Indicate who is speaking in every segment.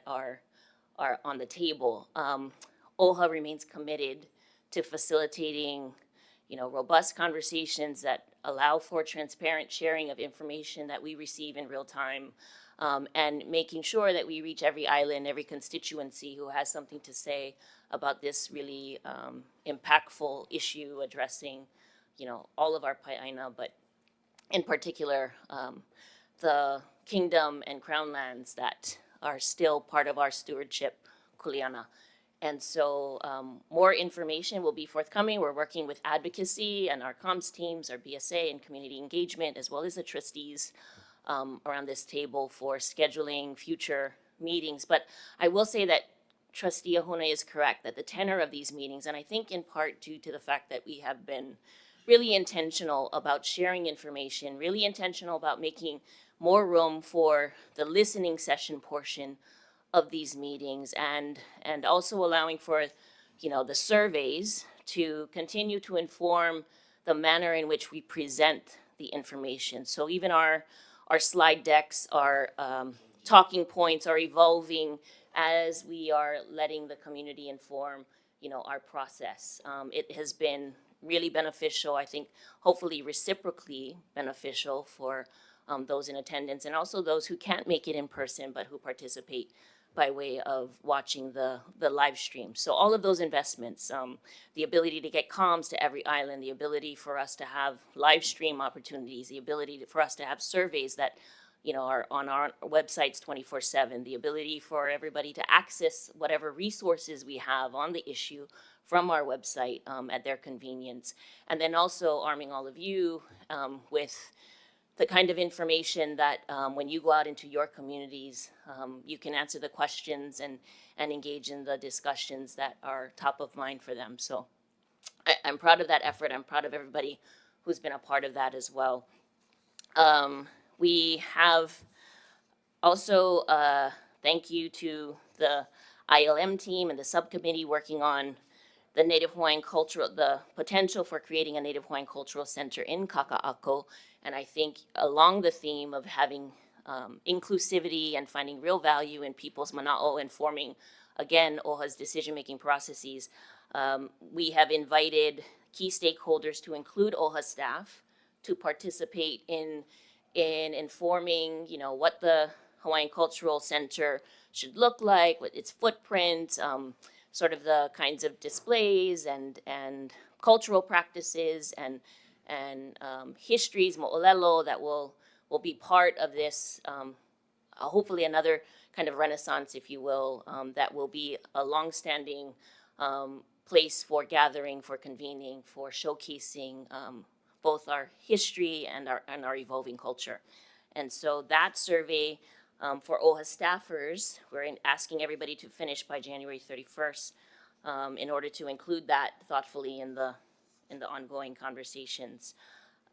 Speaker 1: are on the table. OHA remains committed to facilitating, robust conversations that allow for transparent sharing of information that we receive in real time, and making sure that we reach every island, every constituency who has something to say about this really impactful issue addressing, all of our Pai'aina, but in particular, the kingdom and crown lands that are still part of our stewardship, kuleana. And so more information will be forthcoming. We're working with advocacy and our comms teams, our BSA and community engagement, as well as the trustees around this table for scheduling future meetings. But I will say that Trustee Ahuna is correct that the tenor of these meetings, and I think in part due to the fact that we have been really intentional about sharing information, really intentional about making more room for the listening session portion of these meetings, and also allowing for, the surveys to continue to inform the manner in which we present the information. So even our slide decks, our talking points are evolving as we are letting the community inform, our process. It has been really beneficial, I think, hopefully reciprocally beneficial for those in attendance, and also those who can't make it in person but who participate by way of watching the live stream. So all of those investments, the ability to get comms to every island, the ability for us to have live stream opportunities, the ability for us to have surveys that, are on our websites 24/7, the ability for everybody to access whatever resources we have on the issue from our website at their convenience. And then also arming all of you with the kind of information that when you go out into your communities, you can answer the questions and engage in the discussions that are top of mind for them. So I'm proud of that effort. I'm proud of everybody who's been a part of that as well. We have also, thank you to the ILM team and the subcommittee working on the Native Hawaiian cultural, the potential for creating a Native Hawaiian cultural center in Kaka'ako. And I think along the theme of having inclusivity and finding real value in people's mana'o and forming, again, OHA's decision-making processes, we have invited key stakeholders to include OHA staff to participate in informing, what the Hawaiian Cultural Center should look like, what its footprint, sort of the kinds of displays and cultural practices and histories, mo'olelo, that will be part of this, hopefully another kind of renaissance, if you will, that will be a longstanding place for gathering, for convening, for showcasing both our history and our evolving culture. And so that survey for OHA staffers, we're asking everybody to finish by January 31st in order to include that thoughtfully in the ongoing conversations.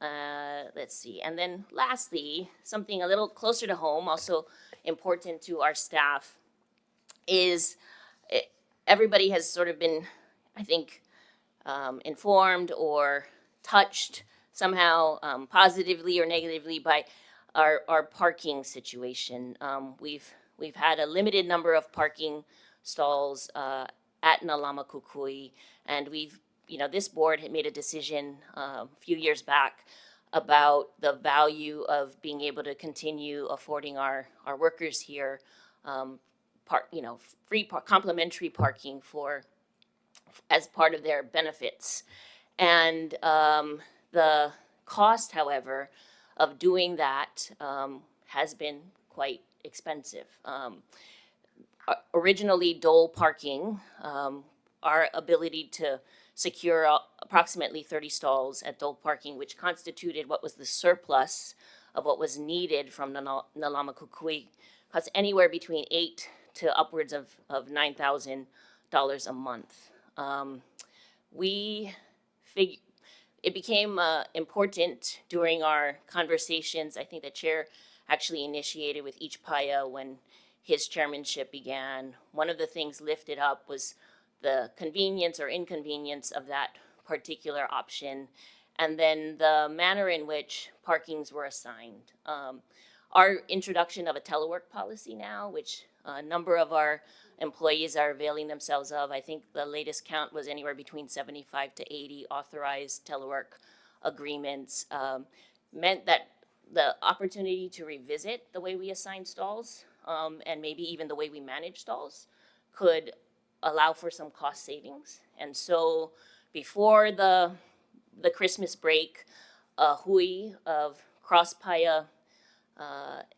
Speaker 1: Let's see. And then lastly, something a little closer to home, also important to our staff, is everybody has sort of been, I think, informed or touched somehow positively or negatively by our parking situation. We've had a limited number of parking stalls at Lāma Kukui, and this board had made a decision a few years back about the value of being able to continue affording our workers here free complimentary parking as part of their benefits. And the cost, however, of doing that has been quite expensive. Originally, dole parking, our ability to secure approximately 30 stalls at dole parking, which constituted what was the surplus of what was needed from Lāma Kukui, cost anywhere between $8,000 to upwards of $9,000 a month. It became important during our conversations. I think the chair actually initiated with each Paya when his chairmanship began. One of the things lifted up was the convenience or inconvenience of that particular option, and then the manner in which parkings were assigned. our introduction of a telework policy now, which a number of our employees are availing themselves of. I think the latest count was anywhere between 75 to 80 authorized telework agreements, meant that the opportunity to revisit the way we assign stalls, and maybe even the way we manage stalls, could allow for some cost savings. And so before the Christmas break, a hui of cross-paya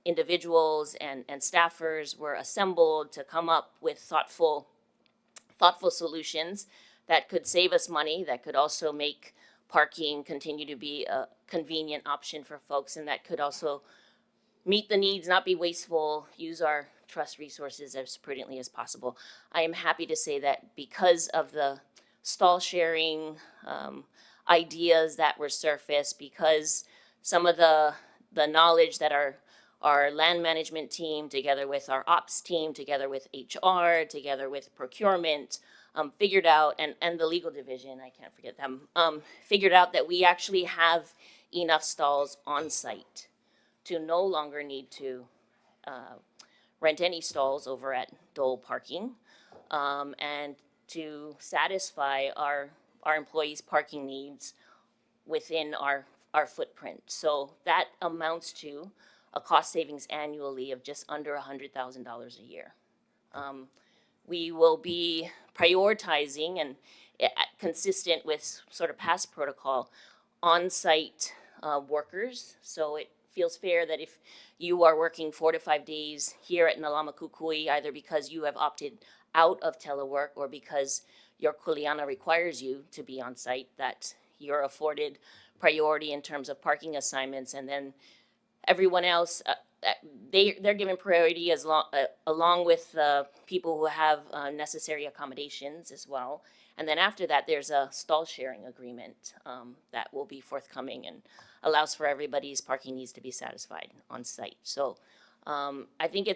Speaker 1: individuals and staffers were assembled to come up with thoughtful solutions that could save us money, that could also make parking continue to be a convenient option for folks, and that could also meet the needs, not be wasteful, use our trust resources as prudently as possible. I am happy to say that because of the stall sharing ideas that were surfaced, because some of the knowledge that our land management team, together with our ops team, together with HR, together with procurement, figured out, and the legal division, I can't forget them, figured out that we actually have enough stalls on site to no longer need to rent any stalls over at Dole Parking, and to satisfy our employees' parking needs within our footprint. So that amounts to a cost savings annually of just under $100,000 a year. We will be prioritizing, and consistent with sort of past protocol, on-site workers. So it feels fair that if you are working 4 to 5 days here at Lāma Kukui, either because you have opted out of telework or because your kuleana requires you to be on site, that you're afforded priority in terms of parking assignments, and then everyone else, they're given priority along with people who have necessary accommodations as well. And then after that, there's a stall sharing agreement that will be forthcoming and allows for everybody's parking needs to be satisfied on site. So I think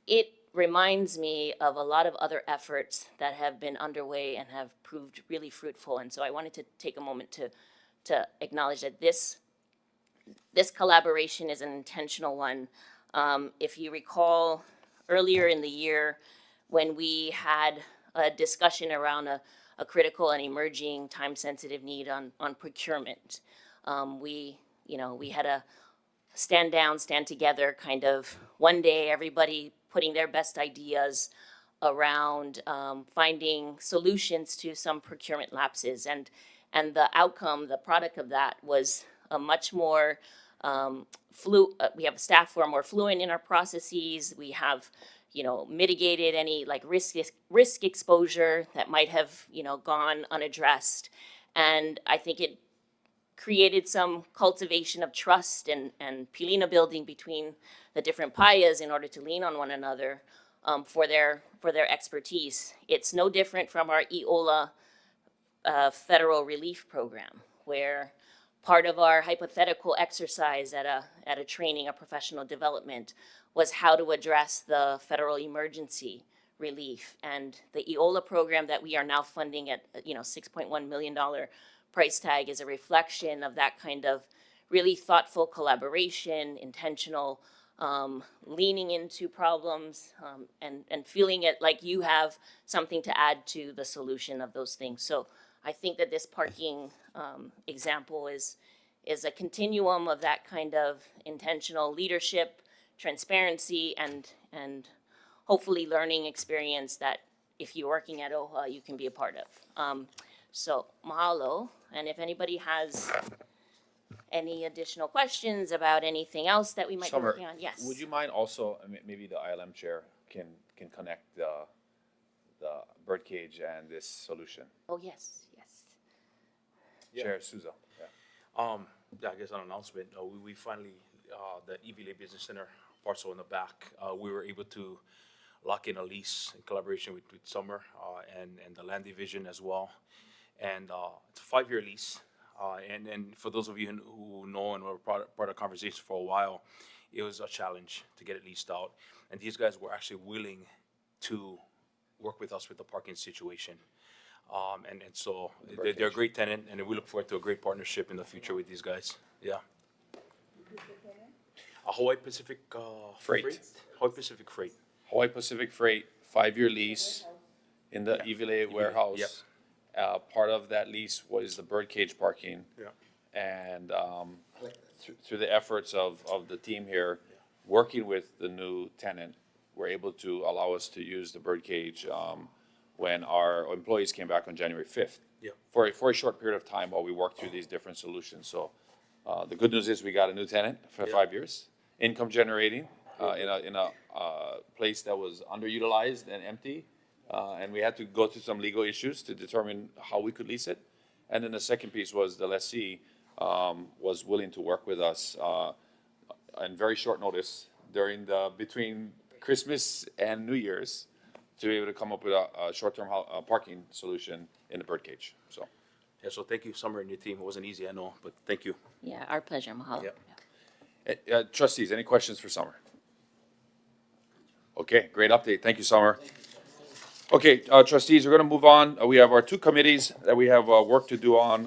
Speaker 1: it reminds me of a lot of other efforts that have been underway and have proved really fruitful. And so I wanted to take a moment to acknowledge that this collaboration is an intentional one. If you recall, earlier in the year, when we had a discussion around a critical and emerging time-sensitive need on procurement, we had a stand down, stand together kind of one day, everybody putting their best ideas around finding solutions to some procurement lapses. And the outcome, the product of that was a much more we have staff who are more fluent in our processes. We have, mitigated any like risk exposure that might have, gone unaddressed. And I think it created some cultivation of trust and pilina building between the different payas in order to lean on one another for their expertise. It's no different from our IOLA federal relief program, where part of our hypothetical exercise at a training, a professional development, was how to address the federal emergency relief. And the IOLA program that we are now funding at $6.1 million price tag is a reflection of that kind of really thoughtful collaboration, intentional leaning into problems, and feeling it like you have something to add to the solution of those things. So I think that this parking example is a continuum of that kind of intentional leadership, transparency, and hopefully learning experience that if you're working at OHA, you can be a part of. So mahalo, and if anybody has any additional questions about anything else that we might be working on, yes.
Speaker 2: Would you mind also, maybe the ILM chair can connect the birdcage and this solution?
Speaker 1: Oh, yes.
Speaker 3: Yeah.
Speaker 2: Chair Souza.
Speaker 3: Yeah, I guess an announcement. We finally, the Evile Business Center parcel in the back, we were able to lock in a lease in collaboration with Summer and the land division as well. And it's a 5-year lease. And for those of you who know and were part of the conversation for a while, it was a challenge to get it leased out. And these guys were actually willing to work with us with the parking situation. And so they're a great tenant, and we look forward to a great partnership in the future with these guys. Yeah. Hawaii Pacific,
Speaker 2: Freight.
Speaker 3: Hawaii Pacific Freight.
Speaker 2: Hawaii Pacific Freight, 5-year lease in the Ivile warehouse.
Speaker 3: Yep.
Speaker 2: Part of that lease was the birdcage parking.
Speaker 3: Yeah.
Speaker 2: And through the efforts of the team here, working with the new tenant, we're able to allow us to use the birdcage when our employees came back on January 5th.
Speaker 3: Yeah.
Speaker 2: For a short period of time while we worked through these different solutions. So the good news is we got a new tenant for 5 years, income generating in a place that was underutilized and empty. And we had to go through some legal issues to determine how we could lease it. And then the second piece was the lessee was willing to work with us on very short notice between Christmas and New Year's to be able to come up with a short-term parking solution in the birdcage. So,
Speaker 3: Yeah, so thank you, Summer, and your team. It wasn't easy, I know, but thank you.
Speaker 1: Yeah, our pleasure, mahalo.
Speaker 3: Yep.
Speaker 2: trustees, any questions for Summer? Okay, great update. Thank you, Summer. Okay, trustees, we're gonna move on. We have our two committees that we have work to do on,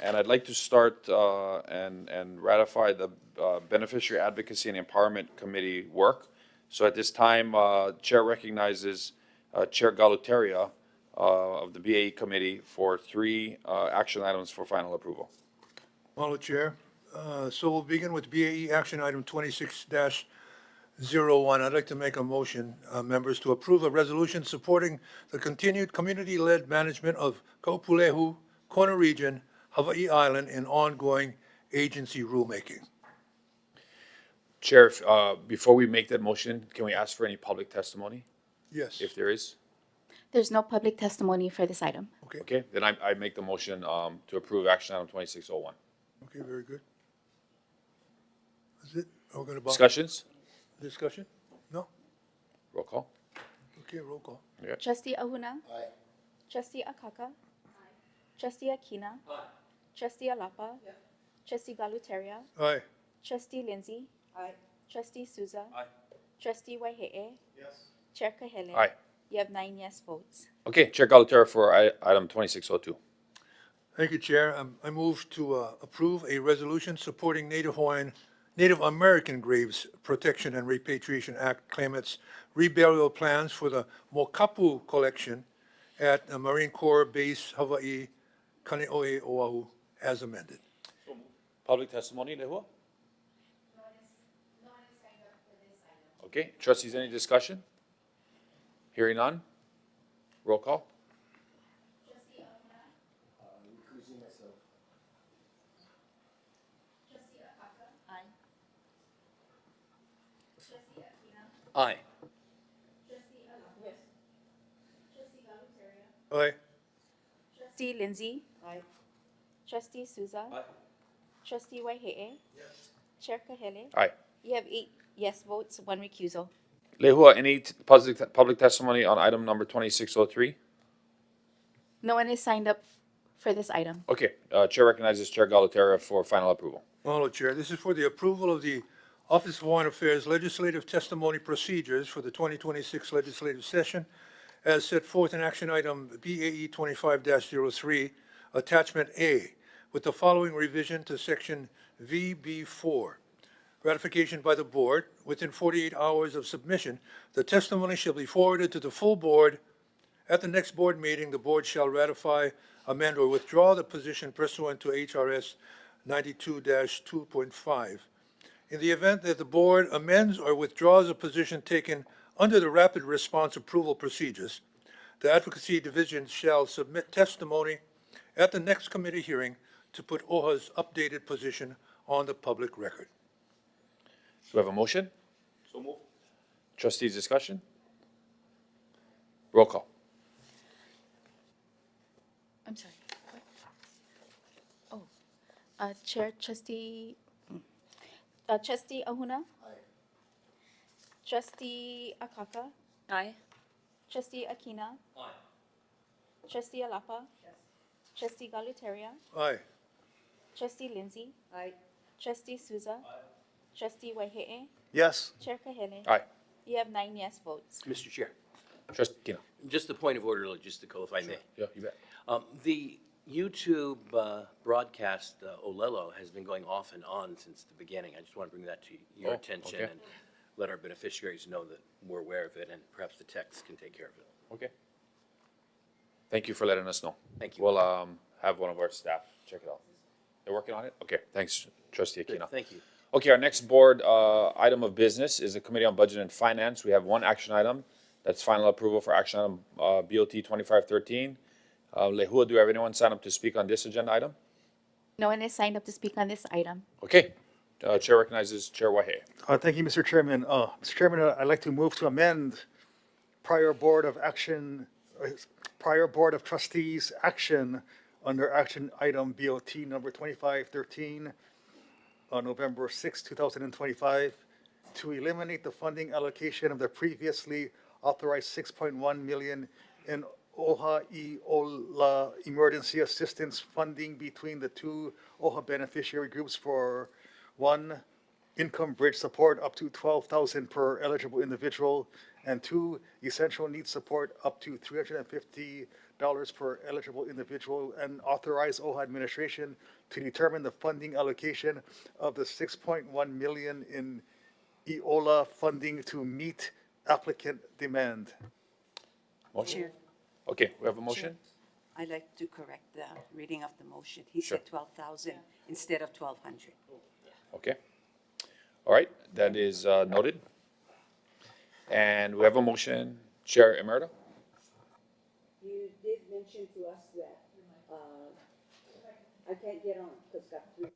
Speaker 2: and I'd like to start and ratify the Beneficiary Advocacy and Empowerment Committee work. So at this time, Chair recognizes Chair Galuteria of the BAE Committee for 3 action items for final approval.
Speaker 4: Mahalo, Chair. So we'll begin with BAE Action Item 26-01. I'd like to make a motion, members, to approve a resolution supporting the continued community-led management of Kaupulehu, Kona Region, Hawaii Island, in ongoing agency rulemaking.
Speaker 2: Chair, before we make that motion, can we ask for any public testimony,
Speaker 4: Yes.
Speaker 2: if there is?
Speaker 5: There's no public testimony for this item.
Speaker 4: Okay,
Speaker 2: Okay, then I make the motion to approve action item 2601.
Speaker 4: okay, very good. Is it? We're gonna.
Speaker 2: Discussions?
Speaker 4: Discussion? No?
Speaker 2: Roll call.
Speaker 4: Okay, roll call.
Speaker 5: Trustee Ahuna? Aye. Trustee Akaka? Aye. Trustee Akina? Aye. Trustee Alapa? Yeah. Trustee Galuteria?
Speaker 4: Aye.
Speaker 5: Trustee Lindsay? Aye. Trustee Souza?
Speaker 3: Aye.
Speaker 5: Trustee Waihe'e? Yes. Chair Kahele?
Speaker 2: Aye.
Speaker 5: You have 9 yes votes.
Speaker 2: Okay, Chair Galuteria for item 2602.
Speaker 4: Thank you, Chair. I move to approve a resolution supporting Native American Graves Protection and Repatriation Act claimants' reburial plans for the Mokapu collection at Marine Corps Base Hawaii, Kaneohe, Oahu, as amended.
Speaker 2: Public testimony, Lehua? Okay, trustees, any discussion? Hearing none? Roll call.
Speaker 3: Aye.
Speaker 4: Aye.
Speaker 5: Trustee Lindsay? Aye. Trustee Souza?
Speaker 3: Aye.
Speaker 5: Trustee Waihe'e? Yes. Chair Kahele?
Speaker 2: Aye.
Speaker 5: You have 8 yes votes, 1 recusal.
Speaker 2: Lehua, any public testimony on item number 2603?
Speaker 5: No one is signed up for this item.
Speaker 2: Okay, Chair recognizes Chair Galuteria for final approval.
Speaker 4: Mahalo, Chair. This is for the approval of the Office of Hawaiian Affairs Legislative Testimony Procedures for the 2026 legislative session, as set forth in action item BAE 25-03, attachment A, with the following revision to section VB4. Ratification by the board. Within 48 hours of submission, the testimony shall be forwarded to the full board. At the next board meeting, the board shall ratify, amend, or withdraw the position pursuant to HRS 92-2.5. In the event that the board amends or withdraws a position taken under the rapid response approval procedures, the Advocacy Division shall submit testimony at the next committee hearing to put OHA's updated position on the public record.
Speaker 2: Do we have a motion?
Speaker 3: So move.
Speaker 2: Trustees, discussion? Roll call.
Speaker 5: I'm sorry. What? Oh, Chair, Trustee Ahuna? Aye. Trustee Akaka?
Speaker 1: Aye.
Speaker 5: Trustee Akina? Aye. Trustee Alapa? Yes. Trustee Galuteria?
Speaker 4: Aye.
Speaker 5: Trustee Lindsay? Aye. Trustee Souza? Aye. Trustee Waihe'e?
Speaker 6: Yes.
Speaker 5: Chair Kahele?
Speaker 2: Aye.
Speaker 5: You have 9 yes votes.
Speaker 6: Mr. Chair,
Speaker 2: Trustee Kino.
Speaker 6: just a point of order, logistical, if I may.
Speaker 2: Yeah, you bet.
Speaker 6: The YouTube broadcast, Olelo, has been going off and on since the beginning. I just want to bring that to your
Speaker 2: Oh,
Speaker 6: attention
Speaker 2: okay.
Speaker 6: and let our beneficiaries know that we're aware of it, and perhaps the techs can take care of it.
Speaker 2: Okay. Thank you for letting us know.
Speaker 6: Thank you.
Speaker 2: We'll have one of our staff check it out. They're working on it? Okay, thanks, Trustee
Speaker 6: Good,
Speaker 2: Aquino.
Speaker 6: thank you.
Speaker 2: Okay, our next board item of business is the Committee on Budget and Finance. We have one action item. That's final approval for action item BOT 2513. Lehua, do you have anyone sign up to speak on this agenda item?
Speaker 5: No one is signed up to speak on this item.
Speaker 2: Okay, Chair recognizes Chair Wahe.
Speaker 4: Thank you, Mr. Chairman. Mr. Chairman, I'd like to move to amend prior Board of Trustees action under action item BOT number 2513 on November 6, 2025, to eliminate the funding allocation of the previously authorized 6.1 million in OHA Ola emergency assistance funding between the two OHA beneficiary groups for one, income bridge support up to 12,000 per eligible individual, and two, essential needs support up to $350 per eligible individual, and authorize OHA administration to determine the funding allocation of the 6.1 million in EOLA funding to meet applicant demand.
Speaker 2: Motion?
Speaker 7: Chair,
Speaker 2: Okay, we have a motion?
Speaker 7: I'd like to correct the reading of the motion. He
Speaker 2: Sure.
Speaker 7: said 12,000 instead of 1,200.
Speaker 2: Okay. All right, that is noted. And we have a motion, Chair Emerita?
Speaker 8: You did mention to us that, I can't get on, because got three.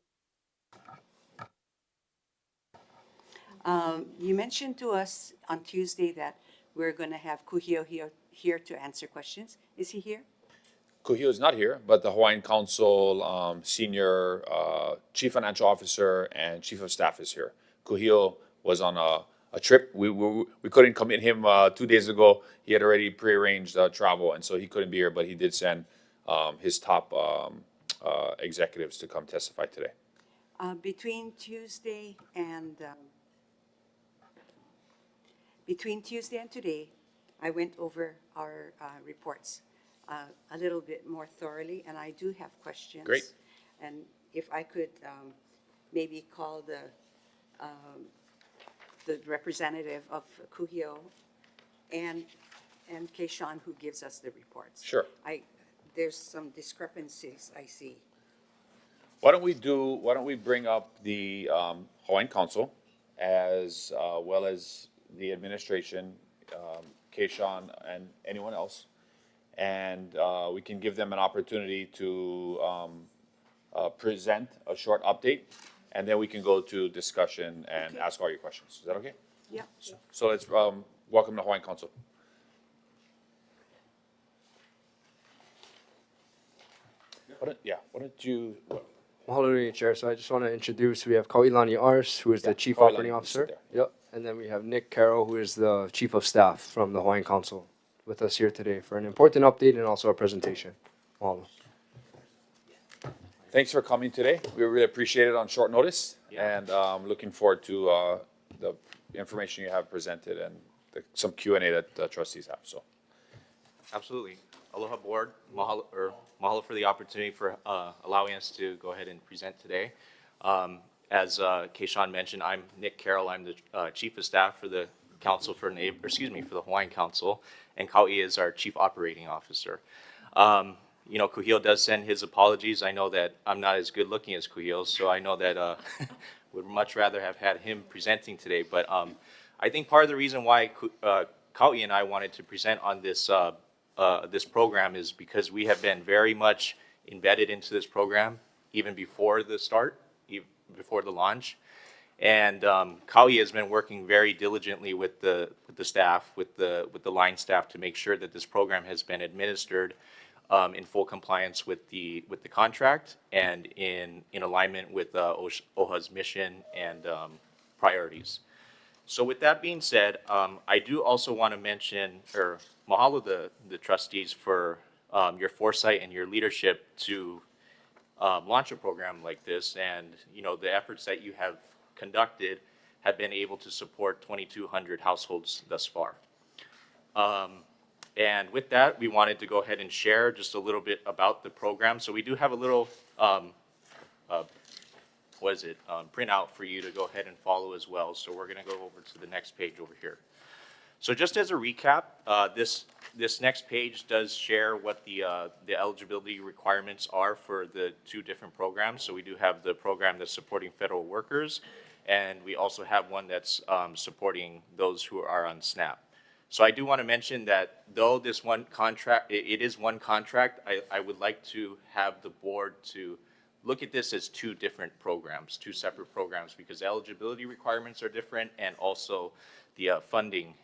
Speaker 7: You mentioned to us on Tuesday that we're going to have Kuhio here to answer questions. Is he here?
Speaker 2: Kuhio is not here, but the Hawaiian Council Senior Chief Financial Officer and Chief of Staff is here. Kuhio was on a trip. We couldn't commit him 2 days ago. He had already prearranged travel, and so he couldn't be here, but he did send his top executives to come testify today.
Speaker 7: Between Tuesday and today, I went over our reports a little bit more thoroughly, and I do have questions.
Speaker 2: Great.
Speaker 7: And if I could maybe call the representative of Kuhio and Keishan, who gives us the reports.
Speaker 2: Sure.
Speaker 7: There's some discrepancies I see.
Speaker 2: Why don't we bring up the Hawaiian Council as well as the administration, Keishan and anyone else, and we can give them an opportunity to present a short update, and then we can go to discussion and
Speaker 7: Okay.
Speaker 2: ask all your questions. Is that okay?
Speaker 7: Yeah.
Speaker 2: So let's welcome the Hawaiian Council. Why don't you?
Speaker 9: Honolulu, Chair. So I just want to introduce, we have Kauilani Ars, who is
Speaker 2: Yeah,
Speaker 9: the Chief
Speaker 2: Kauilani,
Speaker 9: Operating
Speaker 2: you
Speaker 9: Officer.
Speaker 2: sit
Speaker 9: Yep. And then we have Nick Carroll, who is the Chief of Staff from the Hawaiian Council, with us here today for an important update and also a presentation. Mahalo.
Speaker 2: Thanks for coming today. We really appreciate it on short notice, and looking forward to the information you have presented and some Q&A that the trustees have. So,
Speaker 10: Absolutely. Aloha Board, mahalo for the opportunity for allowing us to go ahead and present today. As Keishan mentioned, I'm Nick Carroll. I'm the Chief of Staff for the Council for the Hawaiian Council, and Kau'i is our Chief Operating Officer. Kuhio does send his apologies. I know that I'm not as good looking as Kuhio, so I know that would much rather have had him presenting today. But I think part of the reason why Kau'i and I wanted to present on this this program is because we have been very much embedded into this program even before the start, before the launch. And Kau'i has been working very diligently with the staff, with the line staff, to make sure that this program has been administered in full compliance with the contract and in alignment with OHA's mission and priorities. So with that being said, I do also want to mention, or mahalo the trustees for your foresight and your leadership to launch a program like this, and the efforts that you have conducted have been able to support 2,200 households thus far. And with that, we wanted to go ahead and share just a little bit about the program. So we do have a little, printout for you to go ahead and follow as well. So we're gonna go over to the next page over here. So just as a recap, this next page does share what the eligibility requirements are for the two different programs. So we do have the program that's supporting federal workers, and we also have one that's supporting those who are on SNAP. So I do want to mention that though this one contract, it is one contract, I would like to have the board to look at this as two different programs, two separate programs, because eligibility requirements are different and also the funding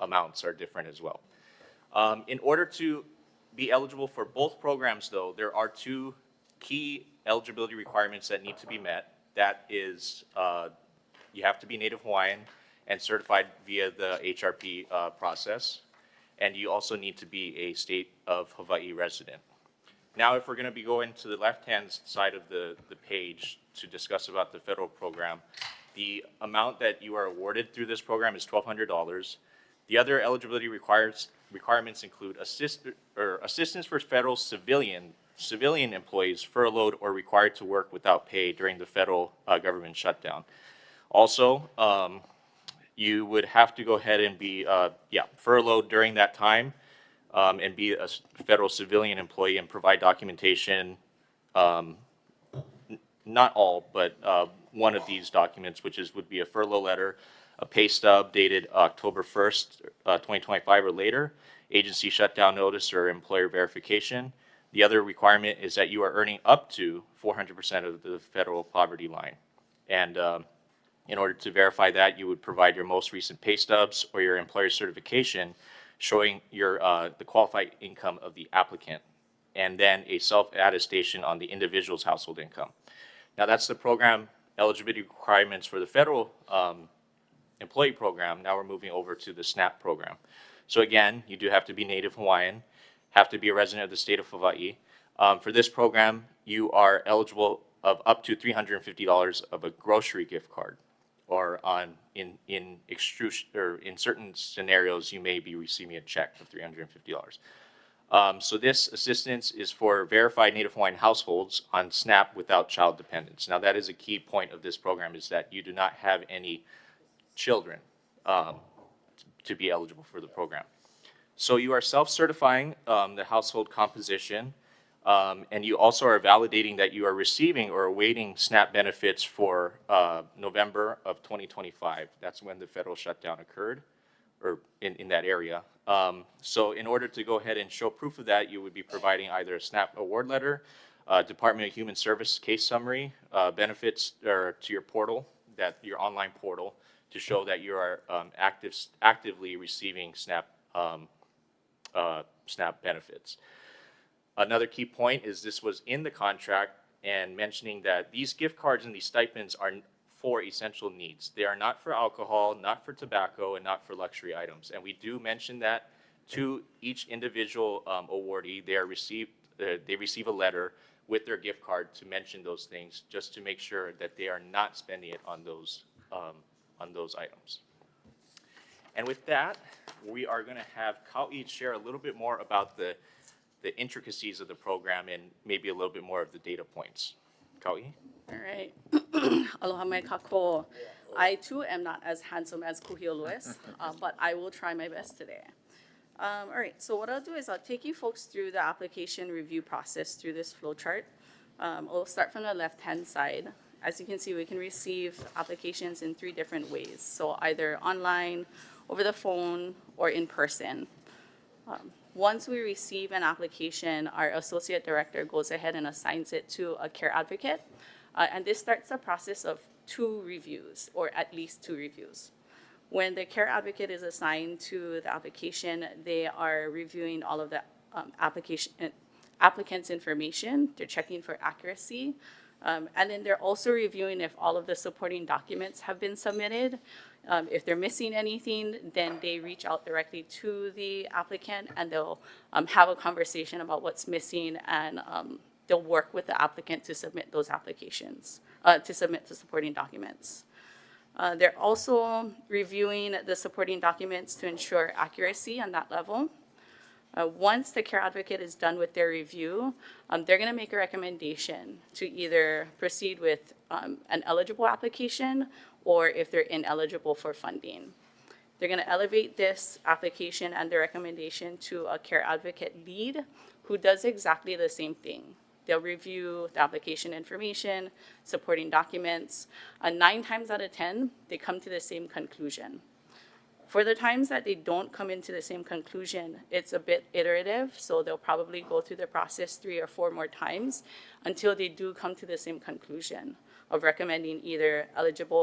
Speaker 10: amounts are different as well. In order to be eligible for both programs though, there are two key eligibility requirements that need to be met. That is, you have to be Native Hawaiian and certified via the HRP process. And you also need to be a state of Hawaii resident. Now, if we're gonna be going to the left-hand side of the page to discuss about the federal program, the amount that you are awarded through this program is $1,200. The other eligibility requirements include assistance for federal civilian employees furloughed or required to work without pay during the federal government shutdown. Also, you would have to go ahead and be furloughed during that time and be a federal civilian employee and provide documentation, not all, but one of these documents, which would be a furlough letter, a pay stub dated October 1st, 2025 or later, agency shutdown notice or employer verification. The other requirement is that you are earning up to 400% of the federal poverty line. And in order to verify that, you would provide your most recent pay stubs or your employer certification showing your the qualified income of the applicant, and then a self-attestation on the individual's household income. Now that's the program eligibility requirements for the federal employee program. Now we're moving over to the SNAP program. So again, you do have to be Native Hawaiian, have to be a resident of the state of Hawaii. For this program, you are eligible of up to $350 of a grocery gift card, or in certain scenarios, you may be receiving a check of $350. So this assistance is for verified Native Hawaiian households on SNAP without child dependents. Now that is a key point of this program, is that you do not have any children to be eligible for the program. So you are self-certifying the household composition, and you also are validating that you are receiving or awaiting SNAP benefits for November of 2025. That's when the federal shutdown occurred, or in that area. So in order to go ahead and show proof of that, you would be providing either a SNAP award letter, Department of Human Service case summary, benefits to your portal, your online portal, to show that you are actively receiving SNAP benefits. Another key point is this was in the contract, and mentioning that these gift cards and these stipends are for essential needs. They are not for alcohol, not for tobacco, and not for luxury items. And we do mention that to each individual awardee. They receive a letter with their gift card to mention those things, just to make sure that they are not spending it on those items. And with that, we are going to have Kau'i share a little bit more about the intricacies of the program and maybe a little bit more of the data points. Kau'i?
Speaker 11: All right. Aloha mai kako. I too am not as handsome as Kuhio Lewis, but I will try my best today. All right, so what I'll do is I'll take you folks through the application review process through this flow chart. We'll start from the left-hand side. As you can see, we can receive applications in 3 different ways. So either online, over the phone, or in person. Once we receive an application, our associate director goes ahead and assigns it to a care advocate. And this starts the process of 2 reviews, or at least 2 reviews. When the care advocate is assigned to the application, they are reviewing all of the applicant's information. They're checking for accuracy. And then they're also reviewing if all of the supporting documents have been submitted. If they're missing anything, then they reach out directly to the applicant, and they'll have a conversation about what's missing, and they'll work with the applicant to submit those applications, to submit the supporting documents. They're also reviewing the supporting documents to ensure accuracy on that level. Once the care advocate is done with their review, they're going to make a recommendation to either proceed with an eligible application or if they're ineligible for funding. They're going to elevate this application and the recommendation to a care advocate lead who does exactly the same thing. They'll review the application information, supporting documents. 9 times out of 10, they come to the same conclusion. For the times that they don't come into the same conclusion, it's a bit iterative, so they'll probably go through the process 3 or 4 more times until they do come to the same conclusion of recommending either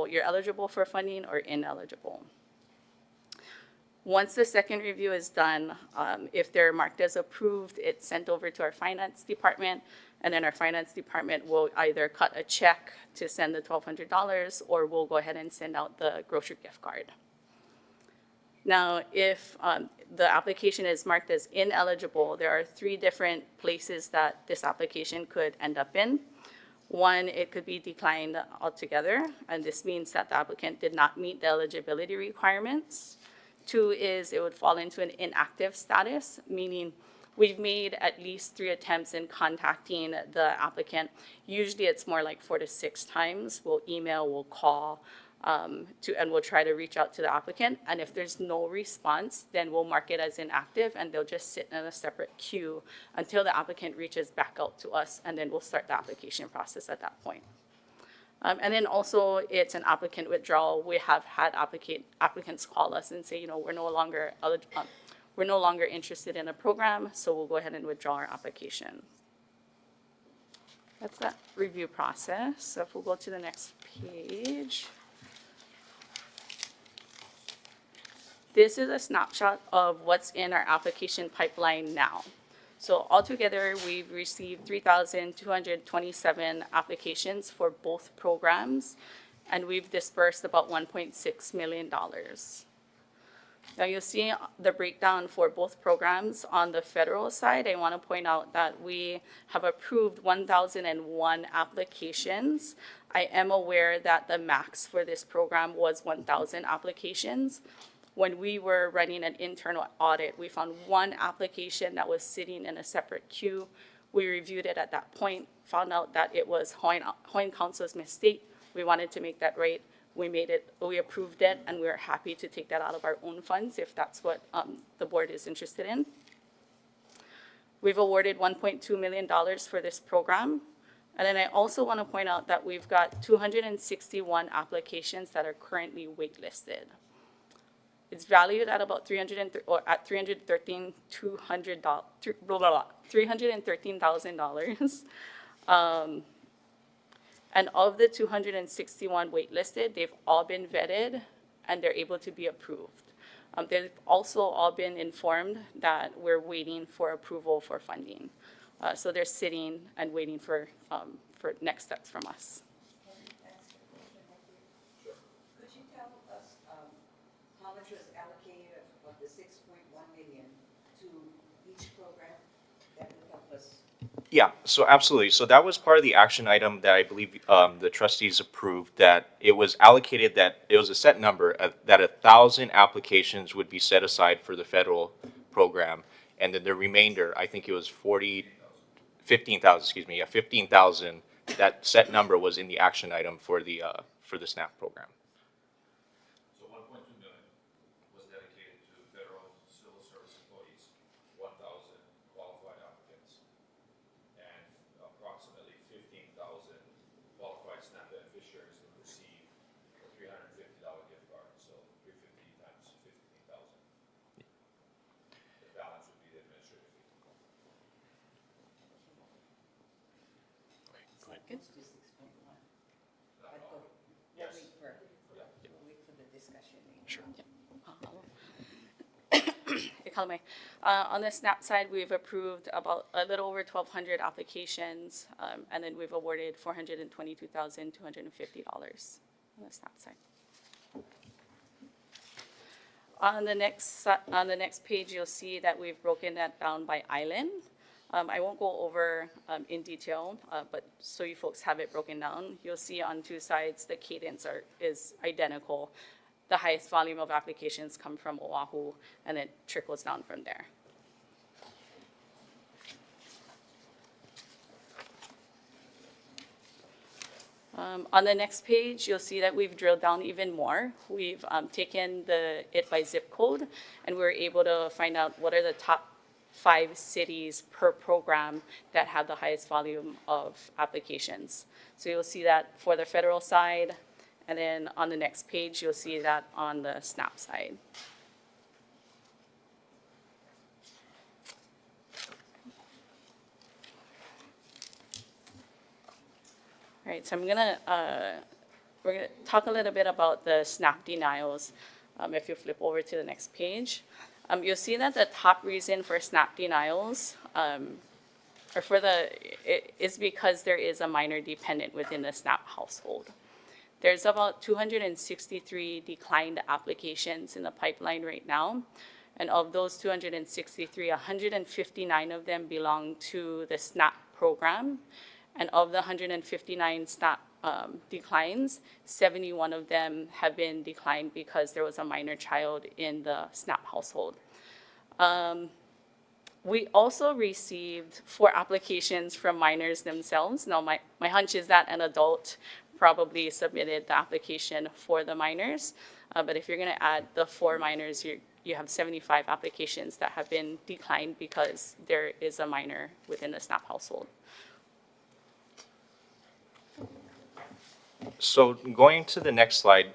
Speaker 11: you're eligible for funding or ineligible. Once the second review is done, if they're marked as approved, it's sent over to our finance department, and then our finance department will either cut a check to send the $1,200 or we'll go ahead and send out the grocery gift card. Now, if the application is marked as ineligible, there are 3 different places that this application could end up in. One, it could be declined altogether, and this means that the applicant did not meet the eligibility requirements. 2 is it would fall into an inactive status, meaning we've made at least 3 attempts in contacting the applicant. Usually it's more like 4 to 6 times. We'll email, we'll call, and we'll try to reach out to the applicant. And if there's no response, then we'll mark it as inactive and they'll just sit in a separate queue until the applicant reaches back out to us, and then we'll start the application process at that point. And then also it's an applicant withdrawal. We have had applicants call us and say, we're no longer interested in a program, so we'll go ahead and withdraw our application. That's that review process. So if we'll go to the next page. This is a snapshot of what's in our application pipeline now. So altogether, we've received 3,227 applications for both programs, and we've dispersed about $1.6 million. Now you'll see the breakdown for both programs. On the federal side, I want to point out that we have approved 1,001 applications. I am aware that the max for this program was 1,000 applications. When we were running an internal audit, we found 1 application that was sitting in a separate queue. We reviewed it at that point, found out that it was Hawaiian Council's mistake. We wanted to make that right. We approved it, and we are happy to take that out of our own funds if that's what the board is interested in. We've awarded $1.2 million for this program. And then I also want to point out that we've got 261 applications that are currently waitlisted. It's valued at about $313,000. And of the 261 waitlisted, they've all been vetted and they're able to be approved. They've also all been informed that we're waiting for approval for funding. So they're sitting and waiting for next steps from us.
Speaker 7: Could you tell us how much was allocated of the 6.1 million to each program? That would help us.
Speaker 10: Yeah, so absolutely. So that was part of the action item that I believe the trustees approved, that it was allocated, that it was a set number, that 1,000 applications would be set aside for the federal program. And then the remainder, I think it was 15,000, that set number was in the action item for the SNAP program.
Speaker 2: So 1.2 million was dedicated to federal civil service employees, 1,000 qualified applicants, and approximately 15,000 qualified SNAP beneficiaries will receive a $350 gift card. So 350 times 15,000. The balance would be the administrative fee.
Speaker 7: Good.
Speaker 2: Yes.
Speaker 7: We'll wait for the discussion.
Speaker 10: Sure.
Speaker 11: On the SNAP side, we've approved about a little over 1,200 applications, and then we've awarded $422,250 on the SNAP side. On the next page, you'll see that we've broken that down by island. I won't go over in detail, but so you folks have it broken down, you'll see on two sides the cadence is identical. The highest volume of applications come from Oahu, and it trickles down from there. On the next page, you'll see that we've drilled down even more. We've taken it by zip code, and we're able to find out what are the top 5 cities per program that have the highest volume of applications. So you'll see that for the federal side, and then on the next page, you'll see that on the SNAP side. All right, so we're gonna talk a little bit about the SNAP denials. If you flip over to the next page, you'll see that the top reason for SNAP denials, is because there is a minor dependent within the SNAP household. There's about 263 declined applications in the pipeline right now. And of those 263, 159 of them belong to the SNAP program. And of the 159 SNAP declines, 71 of them have been declined because there was a minor child in the SNAP household. We also received 4 applications from minors themselves. Now, my hunch is that an adult probably submitted the application for the minors. But if you're gonna add the 4 minors, you have 75 applications that have been declined because there is a minor within the SNAP household.
Speaker 10: So going to the next slide,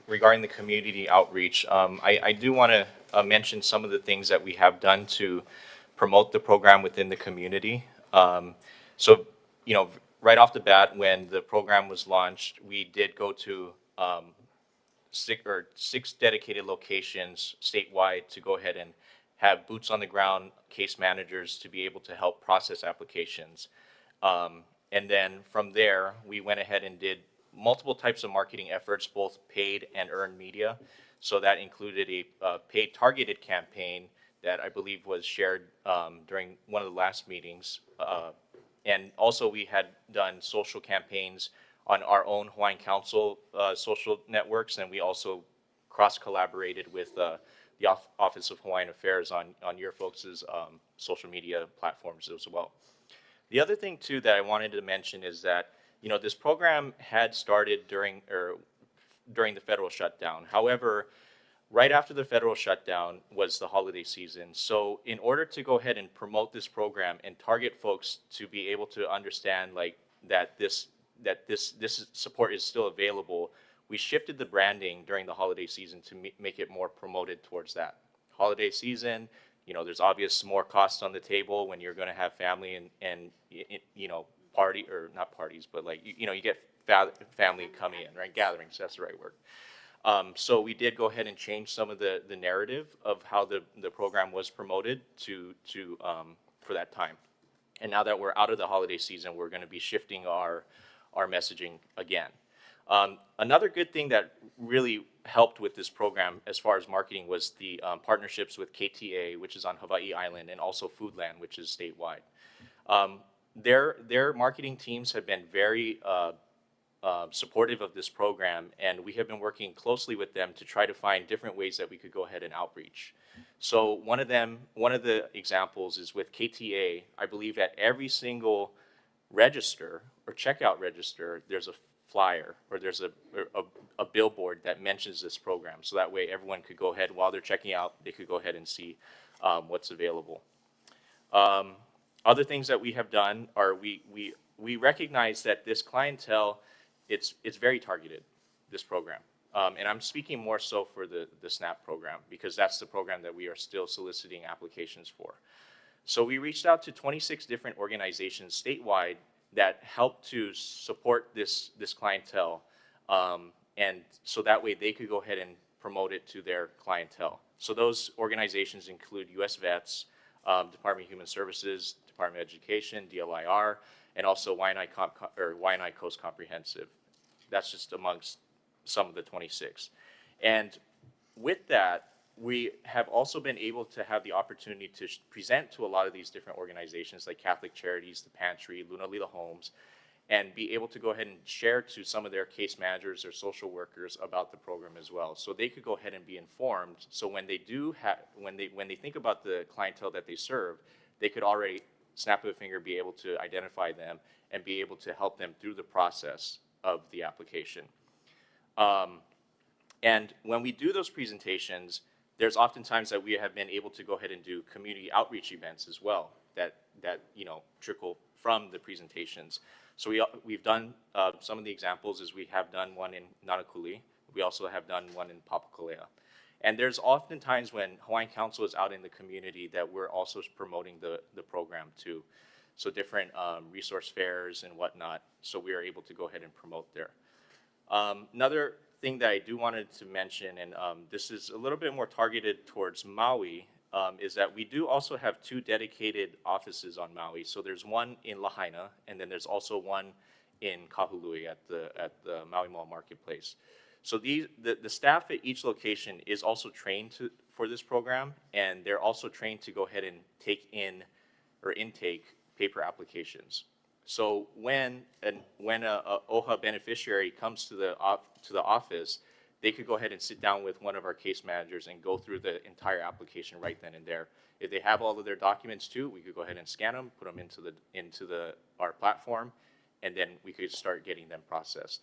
Speaker 10: regarding the community outreach, I do want to mention some of the things that we have done to promote the program within the community. So, you know, right off the bat, when the program was launched, we did go to 6 dedicated locations statewide to go ahead and have boots on the ground case managers to be able to help process applications. And then from there, we went ahead and did multiple types of marketing efforts, both paid and earned media. So that included a paid targeted campaign that I believe was shared during one of the last meetings. And also we had done social campaigns on our own Hawaiian Council social networks, and we also cross-collaborated with the Office of Hawaiian Affairs on your folks' social media platforms as well. The other thing too that I wanted to mention is that, you know, this program had started during the federal shutdown. However, right after the federal shutdown was the holiday season. So in order to go ahead and promote this program and target folks to be able to understand like that this support is still available, we shifted the branding during the holiday season to make it more promoted towards that. Holiday season, you know, there's obvious more costs on the table when you're going to have family and you know, party, or not parties, but like, you know, you get family coming in, right? Gatherings, that's the right word. So we did go ahead and change some of the narrative of how the program was promoted for that time. And now that we're out of the holiday season, we're going to be shifting our messaging again. Another good thing that really helped with this program as far as marketing was the partnerships with KTA, which is on Hawaii Island, and also Foodland, which is statewide. Their marketing teams have been very supportive of this program, and we have been working closely with them to try to find different ways that we could go ahead and outreach. So one of the examples is with KTA. I believe at every single register or checkout register, there's a flyer or there's a billboard that mentions this program. So that way everyone could go ahead, while they're checking out, they could go ahead and see what's available. Other things that we have done are we recognize that this clientele, it's very targeted, this program. And I'm speaking more so for the SNAP program, because that's the program that we are still soliciting applications for. So we reached out to 26 different organizations statewide that help to support this clientele. And so that way they could go ahead and promote it to their clientele. So those organizations include US Vets, Department of Human Services, Department of Education, DLIR, and also Waianae Coast Comprehensive. That's just amongst some of the 26. And with that, we have also been able to have the opportunity to present to a lot of these different organizations like Catholic Charities, the Pantry, Luna Lila Homes, and be able to go ahead and share to some of their case managers or social workers about the program as well. So they could go ahead and be informed. So when they do have, when they think about the clientele that they serve, they could already snap of a finger be able to identify them and be able to help them through the process of the application. And when we do those presentations, there's oftentimes that we have been able to go ahead and do community outreach events as well that trickle from the presentations. So we've done some of the examples is we have done one in Nanakuli. We also have done one in Papakolea. And there's often times when Hawaiian Council is out in the community that we're also promoting the program too. So different resource fairs and whatnot. So we are able to go ahead and promote there. Another thing that I do wanted to mention, and this is a little bit more targeted towards Maui, is that we do also have 2 dedicated offices on Maui. So there's one in Lahaina, and then there's also one in Kahului at the Maui Mall Marketplace. So the staff at each location is also trained for this program, and they're also trained to go ahead and take in or intake paper applications. So when a OHA beneficiary comes to the office, they could go ahead and sit down with one of our case managers and go through the entire application right then and there. If they have all of their documents too, we could go ahead and scan them, put them into our platform, and then we could start getting them processed.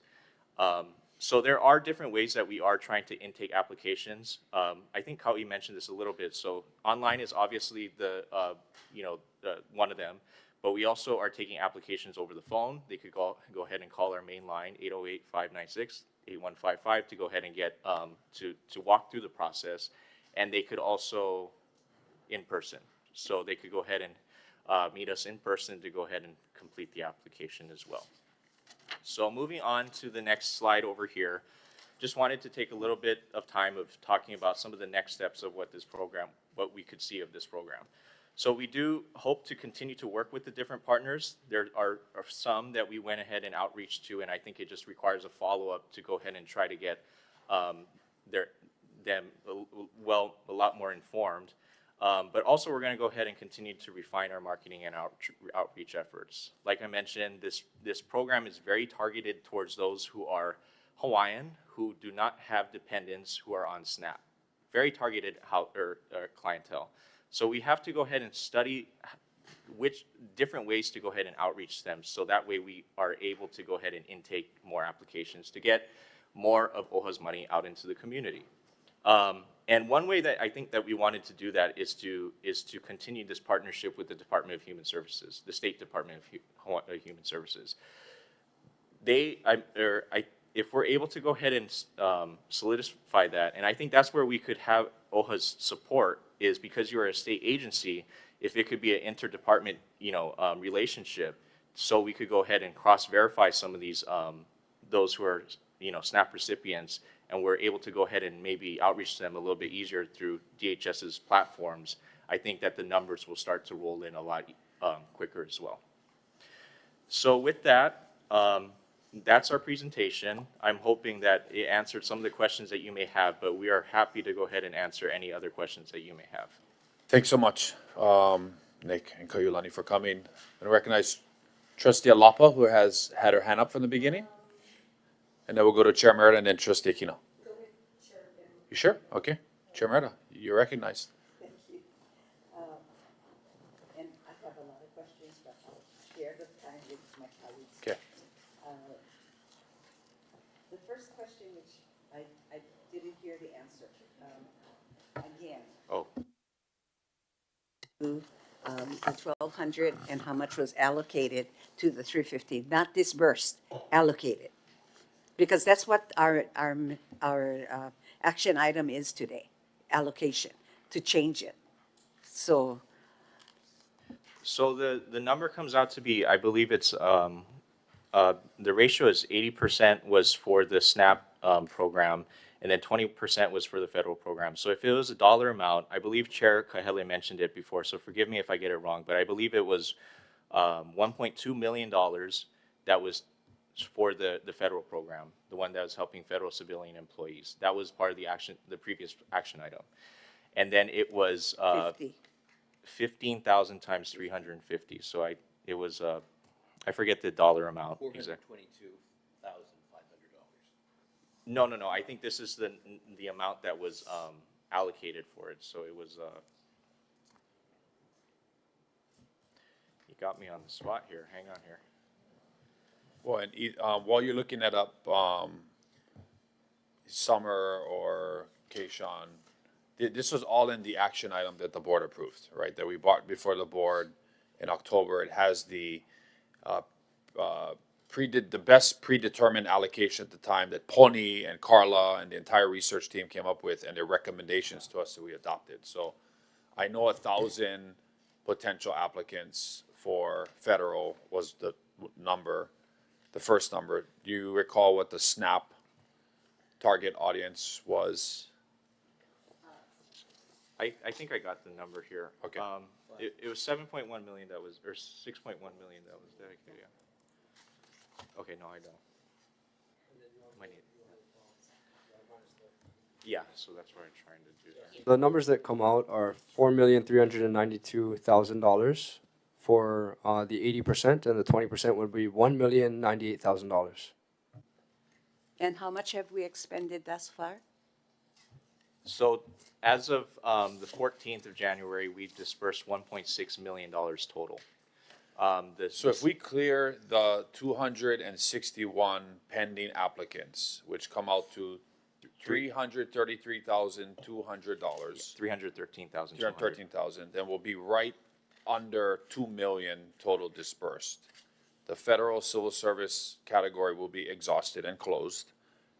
Speaker 10: So there are different ways that we are trying to intake applications. I think Kau'i mentioned this a little bit. So online is obviously one of them. But we also are taking applications over the phone. They could go ahead and call our main line, 808-596-8155, to go ahead and get to walk through the process. And they could also in person. So they could go ahead and meet us in person to go ahead and complete the application as well. So moving on to the next slide over here, just wanted to take a little bit of time of talking about some of the next steps of what we could see of this program. So we do hope to continue to work with the different partners. There are some that we went ahead and outreach to, and I think it just requires a follow-up to go ahead and try to get them a lot more informed. But also we're going to go ahead and continue to refine our marketing and outreach efforts. Like I mentioned, this program is very targeted towards those who are Hawaiian, who do not have dependents who are on SNAP. Very targeted clientele. So we have to go ahead and study which different ways to go ahead and outreach them, so that way we are able to go ahead and intake more applications to get more of OHA's money out into the community. And one way that I think that we wanted to do that is to continue this partnership with the Department of Human Services, the State Department of Human Services. If we're able to go ahead and solidify that, and I think that's where we could have OHA's support, is because you are a state agency, if it could be an interdepartment, relationship, so we could go ahead and cross-verify some of these, those who are, SNAP recipients, and we're able to go ahead and maybe outreach to them a little bit easier through DHS's platforms. I think that the numbers will start to roll in a lot quicker as well. So with that, that's our presentation. I'm hoping that it answered some of the questions that you may have, but we are happy to go ahead and answer any other questions that you may have.
Speaker 2: Thanks so much, Nick and Kaiulani, for coming. And recognize Trustee Alapa, who has had her hand up from the beginning. And then we'll go to Chair Merida and then Trustee Aquino. You sure? Okay. Chair Merida, you're recognized.
Speaker 7: Thank you. And I have a lot of questions, but I'll share the time with my colleagues.
Speaker 2: Okay.
Speaker 7: The first question, which I didn't hear the answer, again.
Speaker 2: Oh.
Speaker 7: The 1,200 and how much was allocated to the 350, not disbursed, allocated. Because that's what our action item is today, allocation, to change it. So
Speaker 10: the number comes out to be, I believe it's, the ratio is 80% was for the SNAP program, and then 20% was for the federal program. So if it was a dollar amount, I believe Chair Kahele mentioned it before, so forgive me if I get it wrong, but I believe it was $1.2 million that was for the federal program, the one that was helping federal civilian employees. That was part of the previous action item. And then it was
Speaker 7: 50.
Speaker 10: 15,000 times 350. So it was I forget the dollar amount exactly.
Speaker 6: $422,500.
Speaker 10: No. I think this is the amount that was allocated for it. So it was. You got me on the spot here. Hang on here.
Speaker 2: Well, and while you're looking that up, Summer or Keishan, this was all in the action item that the board approved, right? That we brought before the board in October. It has the best predetermined allocation at the time that Pony and Carla and the entire research team came up with, and their recommendations to us that we adopted. So I know 1,000 potential applicants for federal was the number, the first number. Do you recall what the SNAP target audience was?
Speaker 10: I think I got the number here.
Speaker 2: Okay.
Speaker 10: It was 7.1 million that was, or 6.1 million that was dedicated, yeah. Okay, no, I don't. Might need- Yeah, so that's what I'm trying to do there.
Speaker 9: The numbers that come out are $4,392,000 for the 80%, and the 20% would be $1,098,000.
Speaker 7: And how much have we expended thus far?
Speaker 10: So as of the 14th of January, we've dispersed $1.6 million total.
Speaker 2: So if we clear the 261 pending applicants, which come out to $333,200,
Speaker 10: 313,000.
Speaker 2: then we'll be right under 2 million total dispersed. The federal civil service category will be exhausted and closed.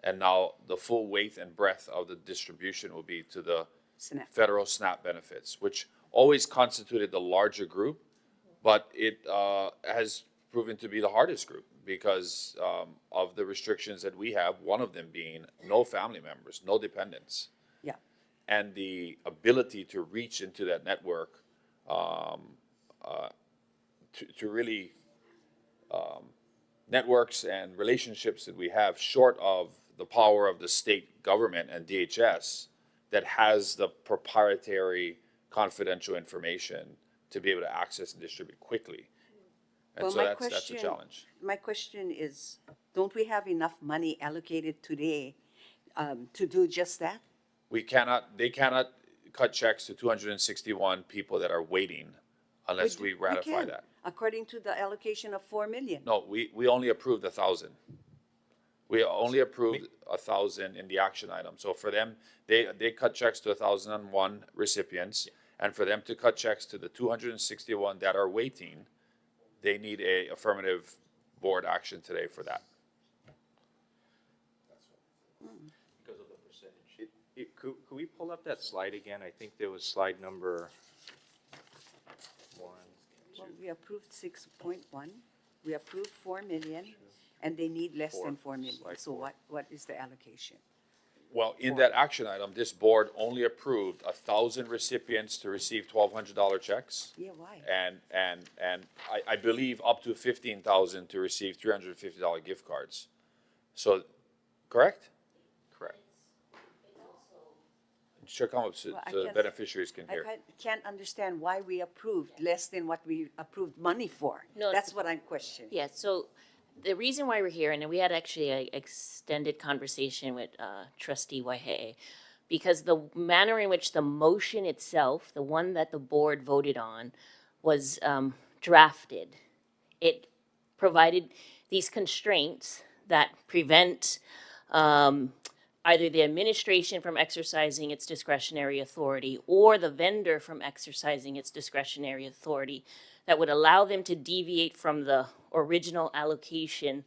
Speaker 2: And now the full weight and breadth of the distribution will be to the
Speaker 7: SNAP.
Speaker 2: federal SNAP benefits, which always constituted the larger group, but it has proven to be the hardest group because of the restrictions that we have, one of them being no family members, no dependents.
Speaker 7: Yeah.
Speaker 2: And the ability to reach into that network to really networks and relationships that we have short of the power of the state government and DHS that has the proprietary confidential information to be able to access and distribute quickly. And
Speaker 7: Well,
Speaker 2: so
Speaker 7: my
Speaker 2: that's a
Speaker 7: question-
Speaker 2: challenge.
Speaker 7: My question is, don't we have enough money allocated today to do just that?
Speaker 2: They cannot cut checks to 261 people that are waiting unless we ratify
Speaker 7: can,
Speaker 2: that.
Speaker 7: According to the allocation of 4 million.
Speaker 2: No, we only approved 1,000. We only approved 1,000 in the action item. So for them, they cut checks to 1,001 recipients. And for them to cut checks to the 261 that are waiting, they need a affirmative board action today for that.
Speaker 3: Because of the percentage.
Speaker 10: Could we pull up that slide again? I think there was slide number 1.
Speaker 7: Well, we approved 6.1, we approved 4 million, and they need less than 4 million.
Speaker 10: Slide
Speaker 7: So
Speaker 10: four.
Speaker 7: what is the allocation?
Speaker 2: Well, in that action item, this board only approved 1,000 recipients to receive $1,200 checks.
Speaker 7: Yeah, why?
Speaker 2: And I believe up to 15,000 to receive $350 gift cards. So, correct?
Speaker 10: Correct.
Speaker 2: It should come up so
Speaker 7: Well, I
Speaker 2: so the
Speaker 7: guess-
Speaker 2: beneficiaries can
Speaker 7: I
Speaker 2: hear.
Speaker 7: can't understand why we approved less than what we approved money for.
Speaker 1: No,
Speaker 7: That's what I'm questioning.
Speaker 1: Yeah, so the reason why we're here, and we had actually an extended conversation with Trustee Waihe'e, because the manner in which the motion itself, the one that the board voted on, was drafted, it provided these constraints that prevent either the administration from exercising its discretionary authority or the vendor from exercising its discretionary authority that would allow them to deviate from the original allocation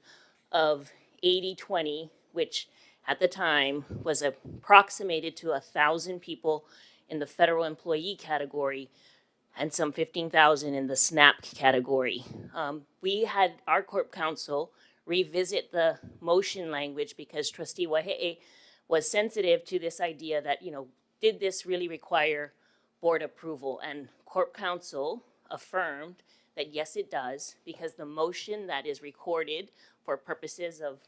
Speaker 1: of 80-20, which at the time was approximated to 1,000 people in the federal employee category and some 15,000 in the SNAP category. We had our corp counsel revisit the motion language because Trustee Waihe'e was sensitive to this idea that, did this really require board approval? And corp counsel affirmed that yes, it does, because the motion that is recorded for purposes of,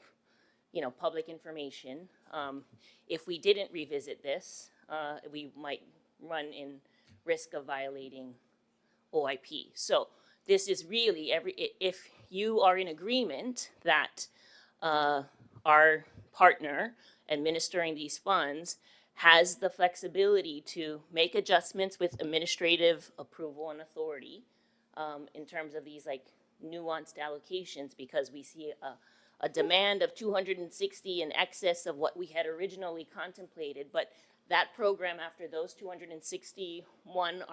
Speaker 1: public information, if we didn't revisit this, we might run in risk of violating OIP. So this is really if you are in agreement that our partner administering these funds has the flexibility to make adjustments with administrative approval and authority in terms of these like nuanced allocations, because we see a demand of 260 in excess of what we had originally contemplated. But that program, after those 261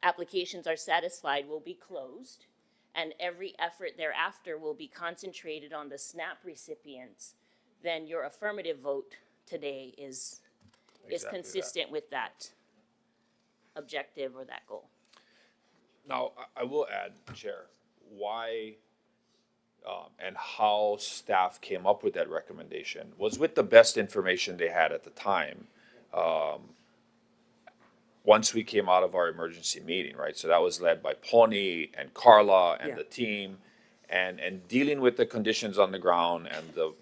Speaker 1: applications are satisfied, will be closed, and every effort thereafter will be concentrated on the SNAP recipients. Then your affirmative vote today is
Speaker 2: Exactly
Speaker 1: consistent with that objective or that goal.
Speaker 2: Now, I will add, Chair, why and how staff came up with that recommendation was with the best information they had at the time. Once we came out of our emergency meeting, right? So that was led by Pony and Carla and the team, and dealing with the conditions on the ground and the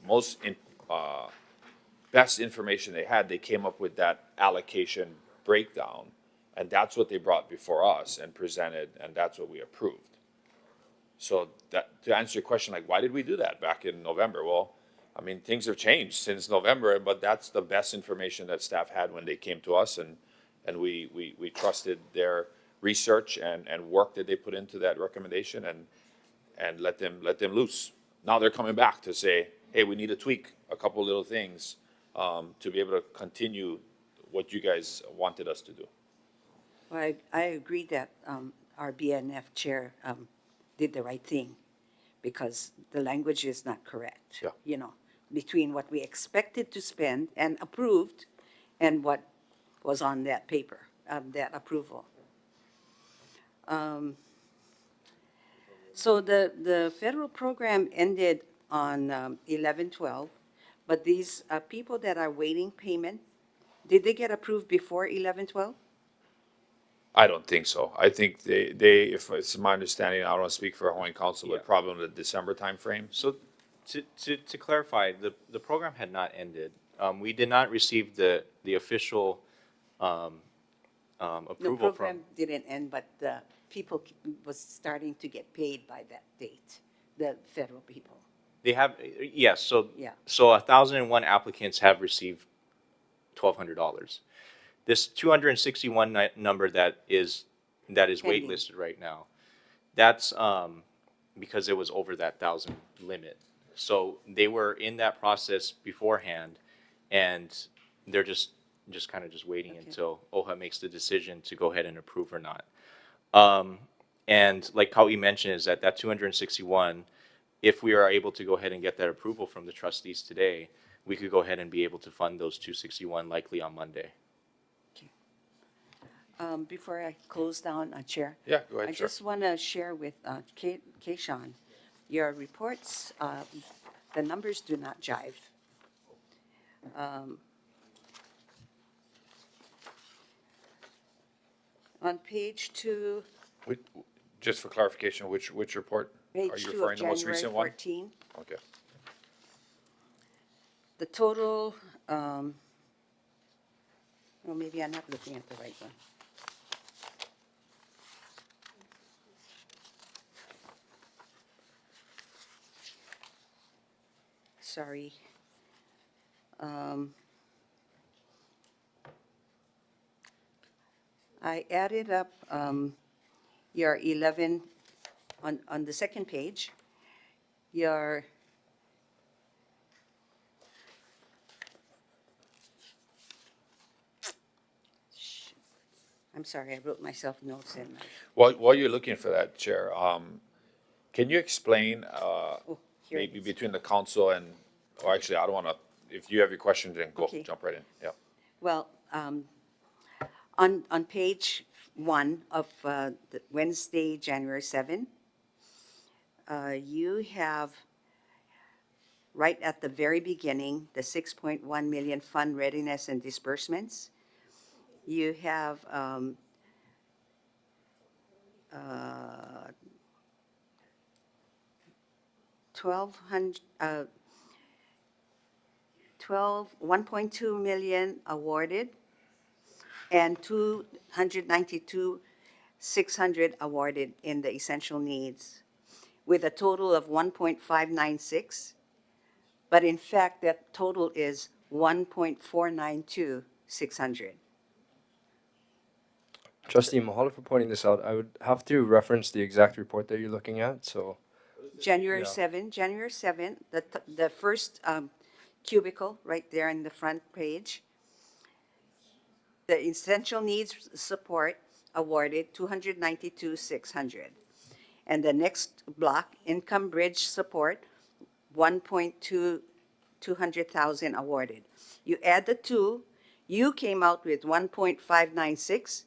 Speaker 2: best information they had, they came up with that allocation breakdown. And that's what they brought before us and presented, and that's what we approved. So that, to answer your question, like, why did we do that back in November? Well, I mean, things have changed since November, but that's the best information that staff had when they came to us, and we trusted their research and work that they put into that recommendation, and let them loose. Now they're coming back to say, hey, we need to tweak a couple little things to be able to continue what you guys wanted us to do.
Speaker 7: Well, I agree that our BNF chair did the right thing, because the language is not correct.
Speaker 2: Yeah.
Speaker 7: You know, between what we expected to spend and approved and what was on that paper, that approval. So the federal program ended on 11/12, but these people that are waiting payment, did they get approved before 11/12?
Speaker 2: I don't think so. I think they, if it's my understanding, I don't want to speak for Hawaiian Council, but probably in the December timeframe.
Speaker 10: So to clarify, the program had not ended. We did not receive the official
Speaker 7: The
Speaker 10: approval from.
Speaker 7: program didn't end, but the people was starting to get paid by that date, the federal people.
Speaker 10: They have, yes, so.
Speaker 7: Yeah.
Speaker 10: So 1,001 applicants have received $1,200. This 261 number that is
Speaker 7: Pending.
Speaker 10: waitlisted right now, that's because it was over that 1,000 limit. So they were in that process beforehand, and they're just kind of waiting until OHA makes the decision to go ahead and approve or not. And like Kau'i mentioned, is that 261, if we are able to go ahead and get that approval from the trustees today, we could go ahead and be able to fund those 261 likely on Monday.
Speaker 7: Before I close down, Chair.
Speaker 2: Yeah, go ahead,
Speaker 7: I
Speaker 2: Chair.
Speaker 7: just want to share with Keishan, your reports, the numbers do not jive. On page 2,
Speaker 2: Just for clarification, which report? Are
Speaker 7: page
Speaker 2: you
Speaker 7: 2 of
Speaker 2: referring to the most
Speaker 7: January
Speaker 2: recent one?
Speaker 7: 14,
Speaker 2: Okay.
Speaker 7: the total, well, maybe I'm not looking at the right one. Sorry. I added up your 11, on the second page, your I'm sorry, I wrote myself notes in.
Speaker 2: While you're looking for that, Chair, can you explain,
Speaker 7: Here it
Speaker 2: maybe
Speaker 7: is.
Speaker 2: between the council and, or actually, I don't want to, if you have your questions, then go,
Speaker 7: Okay.
Speaker 2: jump right in, yeah.
Speaker 7: Well, on page 1 of the Wednesday, January 7, you have, right at the very beginning, the 6.1 million fund readiness and disbursements. You have 1.2 million awarded, and 292,600 awarded in the essential needs, with a total of 1.596. But in fact, that total is 1.492,600.
Speaker 9: Trustee, mahalo for pointing this out. I would have to reference the exact report that you're looking at, so.
Speaker 7: January
Speaker 9: Yeah.
Speaker 7: 7, January 7, the first cubicle right there in the front page. The essential needs support awarded 292,600. And the next block, income bridge support, 200,000 awarded. You add the two, you came out with 1.596,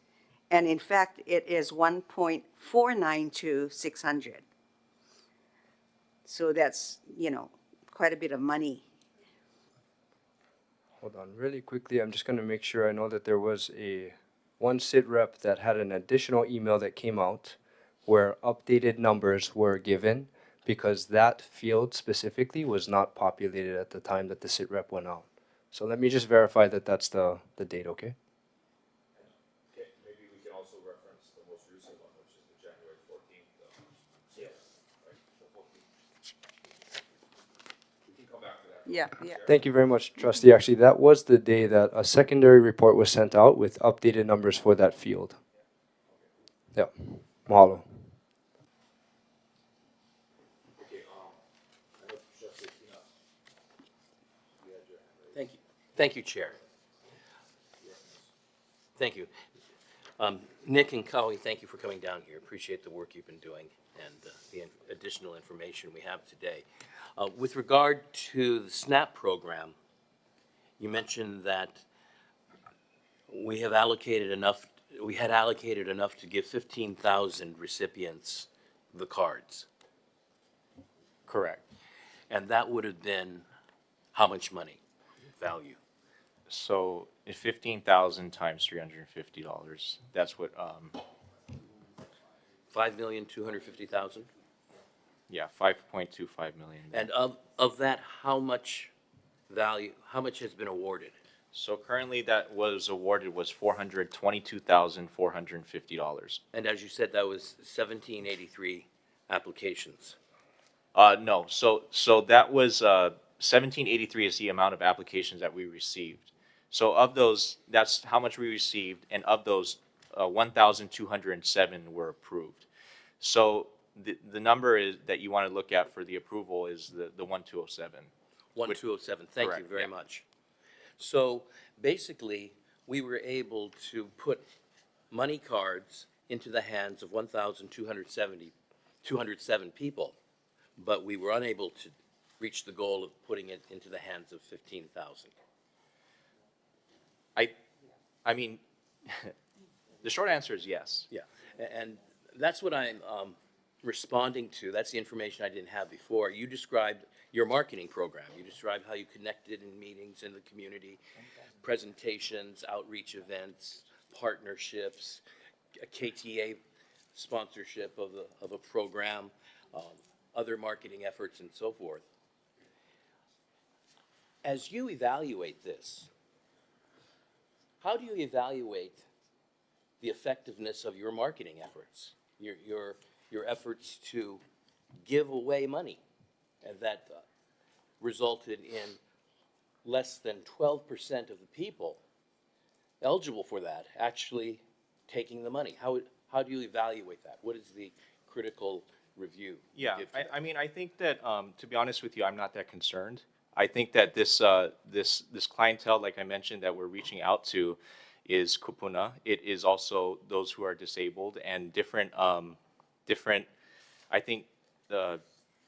Speaker 7: and in fact, it is 1.492,600. So that's, quite a bit of money.
Speaker 9: Hold on, really quickly, I'm just gonna make sure I know that there was one sit rep that had an additional email that came out where updated numbers were given because that field specifically was not populated at the time that the sit rep went out. So let me just verify that that's the date, okay?
Speaker 2: Okay, maybe we can also reference the most recent one, which is the January 14th. Yeah. Right, the 14th. We can come back to that.
Speaker 7: Yeah, yeah.
Speaker 9: Thank you very much, Trustee. Actually, that was the day that a secondary report was sent out with updated numbers for that field. Yeah, mahalo.
Speaker 2: Okay, I know Trustee Kina, you had your hand raised.
Speaker 6: Thank you. Thank you, Chair. Thank you. Nick and Kawi, thank you for coming down here. Appreciate the work you've been doing and the additional information we have today. With regard to the SNAP program, you mentioned that we had allocated enough to give 15,000 recipients the cards.
Speaker 10: Correct.
Speaker 6: And that would have been how much money value?
Speaker 10: So 15,000 times $350. That's what,
Speaker 6: 5,250,000?
Speaker 10: yeah, 5.25 million.
Speaker 6: And of that, how much value, how much has been awarded?
Speaker 10: So currently that was awarded was $422,450.
Speaker 6: And as you said, that was 1783 applications.
Speaker 10: No, so that was 1783 is the amount of applications that we received. So of those, that's how much we received, and of those, 1,207 were approved. So the number is that you want to look at for the approval is the 1,207.
Speaker 6: 1207, thank you
Speaker 10: Correct,
Speaker 6: very
Speaker 10: yeah.
Speaker 6: much. So basically, we were able to put money cards into the hands of 207 people, but we were unable to reach the goal of putting it into the hands of 15,000.
Speaker 10: I mean, the short answer is yes.
Speaker 6: Yeah, and that's what I'm responding to. That's the information I didn't have before. You described your marketing program. You described how you connected in meetings in the community, presentations, outreach events, partnerships, a KTA sponsorship of a program, other marketing efforts, and so forth. As you evaluate this, how do you evaluate the effectiveness of your marketing efforts, your efforts to give away money, and that resulted in less than 12% of the people eligible for that actually taking the money? How do you evaluate that? What is the critical review? you
Speaker 10: Yeah,
Speaker 6: give to that?
Speaker 10: I mean, I think that, to be honest with you, I'm not that concerned. I think that this clientele, like I mentioned, that we're reaching out to is kupuna. It is also those who are disabled and different, I think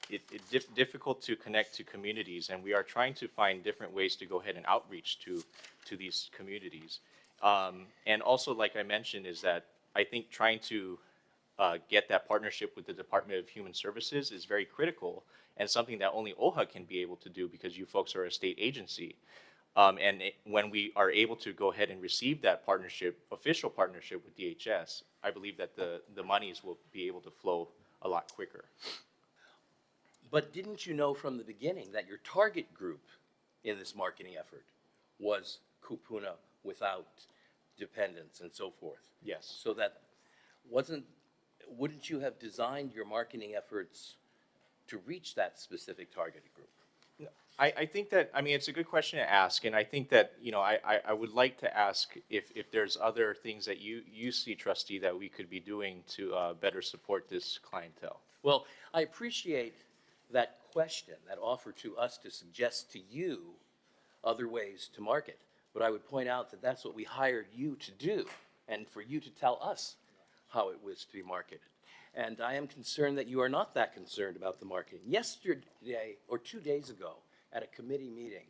Speaker 10: it's difficult to connect to communities, and we are trying to find different ways to go ahead and outreach to these communities. And also, like I mentioned, is that I think trying to get that partnership with the Department of Human Services is very critical and something that only OHA can be able to do because you folks are a state agency. When we are able to go ahead and receive that partnership, official partnership with DHS, I believe that the monies will be able to flow a lot quicker.
Speaker 6: But didn't you know from the beginning that your target group in this marketing effort was kupuna without dependents and so forth.
Speaker 10: Yes.
Speaker 6: So that wouldn't you have designed your marketing efforts to reach that specific targeted group?
Speaker 10: I think that, I mean, it's a good question to ask, and I think that, I would like to ask if there's other things that you see, trustee, that we could be doing to better support this clientele.
Speaker 6: Well, I appreciate that question, that offer to us to suggest to you other ways to market. But I would point out that that's what we hired you to do, and for you to tell us how it was to be marketed. And I am concerned that you are not that concerned about the marketing. Yesterday, or 2 days ago, at a committee meeting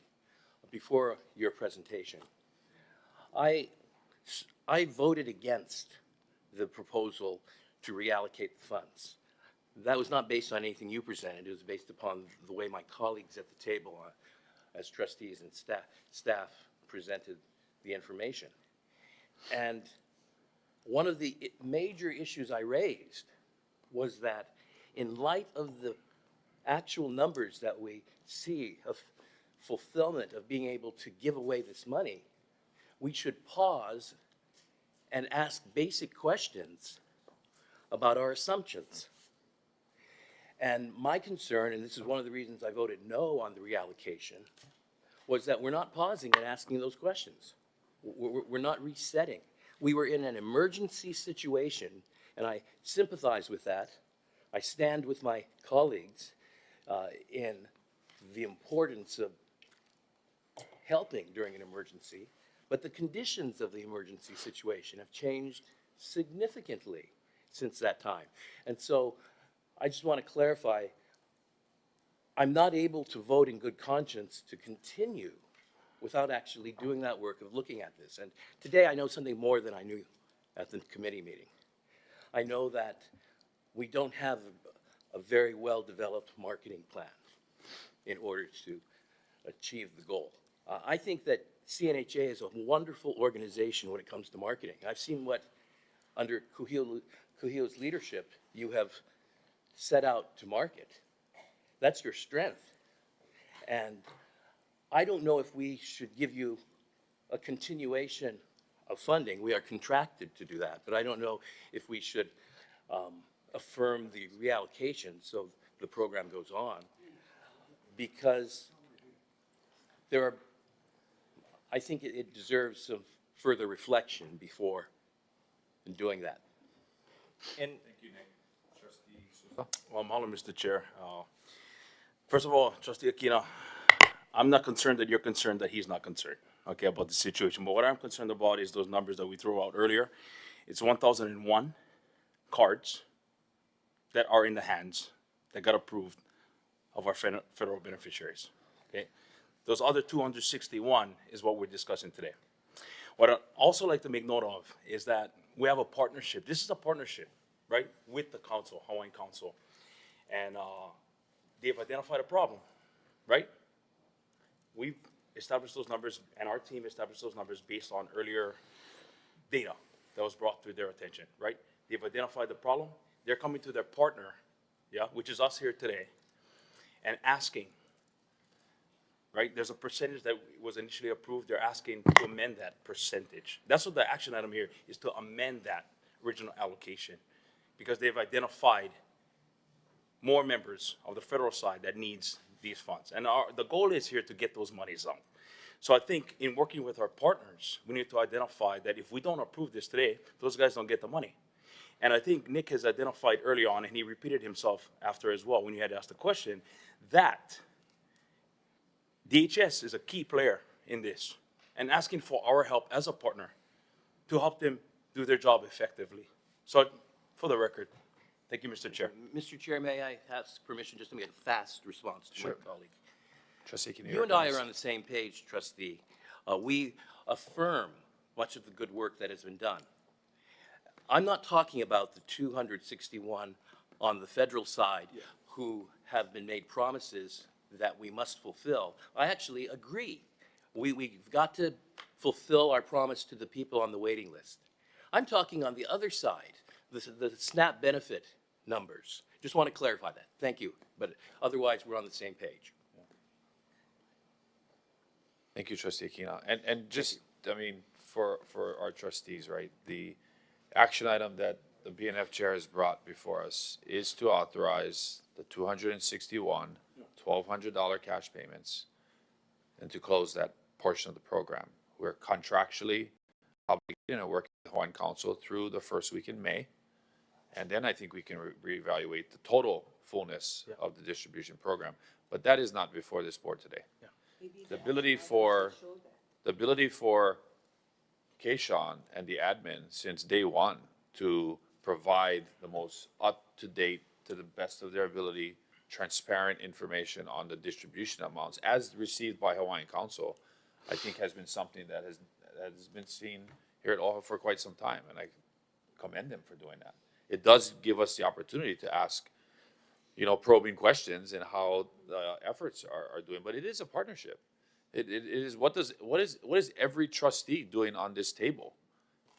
Speaker 6: before your presentation, I voted against the proposal to reallocate the funds. That was not based on anything you presented. It was based upon the way my colleagues at the table, as trustees and staff presented the information. And one of the major issues I raised was that in light of the actual numbers that we see of fulfillment of being able to give away this money, we should pause and ask basic questions about our assumptions. And my concern, and this is one of the reasons I voted no on the reallocation, was that we're not pausing and asking those questions. We're not resetting. We were in an emergency situation, and I sympathize with that. I stand with my colleagues in the importance of helping during an emergency, but the conditions of the emergency situation have changed significantly since that time. And so I just want to clarify, I'm not able to vote in good conscience to continue without actually doing that work of looking at this. And today I know something more than I knew at the committee meeting. I know that we don't have a very well-developed marketing plan in order to achieve the goal. I think that CNHA is a wonderful organization when it comes to marketing. I've seen what, under Kuhio's leadership, you have set out to market. That's your strength. And I don't know if we should give you a continuation of funding. We are contracted to do that, but I don't know if we should affirm the reallocation so the program goes on, because I think it deserves some further reflection before doing that.
Speaker 10: And
Speaker 3: Well, mahalo, Mr. Chair. First of all, Trustee Aquino, I'm not concerned that you're concerned that he's not concerned, okay, about the situation. But what I'm concerned about is those numbers that we threw out earlier. It's 1,001 cards that are in the hands that got approved of our federal beneficiaries, okay? Those other 261 is what we're discussing today. What I'd also like to make note of is that we have a partnership. This is a partnership, right, with the council, Hawaiian Council. And they've identified a problem, right? We've established those numbers, and our team established those numbers based on earlier data that was brought to their attention, right? They've identified the problem. They're coming to their partner, yeah, which is us here today, and asking, right? There's a percentage that was initially approved. They're asking to amend that percentage. That's what the action item here is, to amend that original allocation, because they've identified more members of the federal side that needs these funds. And the goal is here to get those monies out. So I think in working with our partners, we need to identify that if we don't approve this today, those guys don't get the money. And I think Nick has identified early on, and he repeated himself after as well when you had asked the question, that DHS is a key player in this, and asking for our help as a partner to help them do their job effectively. So for the record, thank you, Mr. Chair.
Speaker 6: Mr. Chair, may I ask permission just to make a fast response to
Speaker 2: Sure.
Speaker 6: my colleague?
Speaker 2: Trustee, can
Speaker 6: You and I are on the same page, trustee. We affirm much of the good work that has been done. I'm not talking about the 261 on the federal side who have been made promises that we must fulfill. I actually agree. We've got to fulfill our promise to the people on the waiting list. I'm talking on the other side, the SNAP benefit numbers. Just want to clarify that. Thank you. But otherwise, we're on the same page.
Speaker 2: Thank you, Trustee Aquino. And just, I mean, for our trustees, right? The action item that the BNF chair has brought before us is to authorize the $261, $1,200 cash payments and to close that portion of the program. We're contractually obligated, working with Hawaiian Council through the first week in May. And then I think we can reevaluate the total fullness of the distribution program. But that is not before this board today. The ability for Keishawn and the admin since day one to provide the most up-to-date, to the best of their ability, transparent information on the distribution amounts as received by Hawaiian Council, I think has been something that has been seen here at OHA for quite some time, and I commend them for doing that. It does give us the opportunity to ask, probing questions and how the efforts are doing, but it is a partnership. It is what is every trustee doing on this table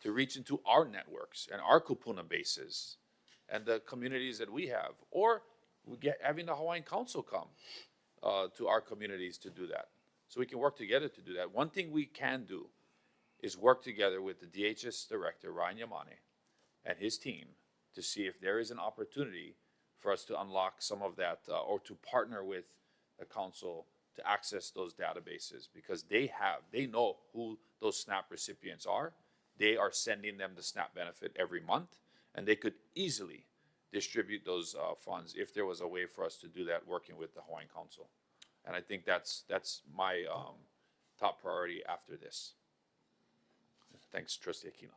Speaker 2: to reach into our networks and our kupuna bases and the communities that we have, or having the Hawaiian Council come to our communities to do that. So we can work together to do that. One thing we can do is work together with the DHS director, Ryan Yamane, and his team to see if there is an opportunity for us to unlock some of that or to partner with the council to access those databases, because they know who those SNAP recipients are. They are sending them the SNAP benefit every month, and they could easily distribute those funds if there was a way for us to do that working with the Hawaiian Council. And I think that's my top priority after this. Thanks, Trustee Aquino.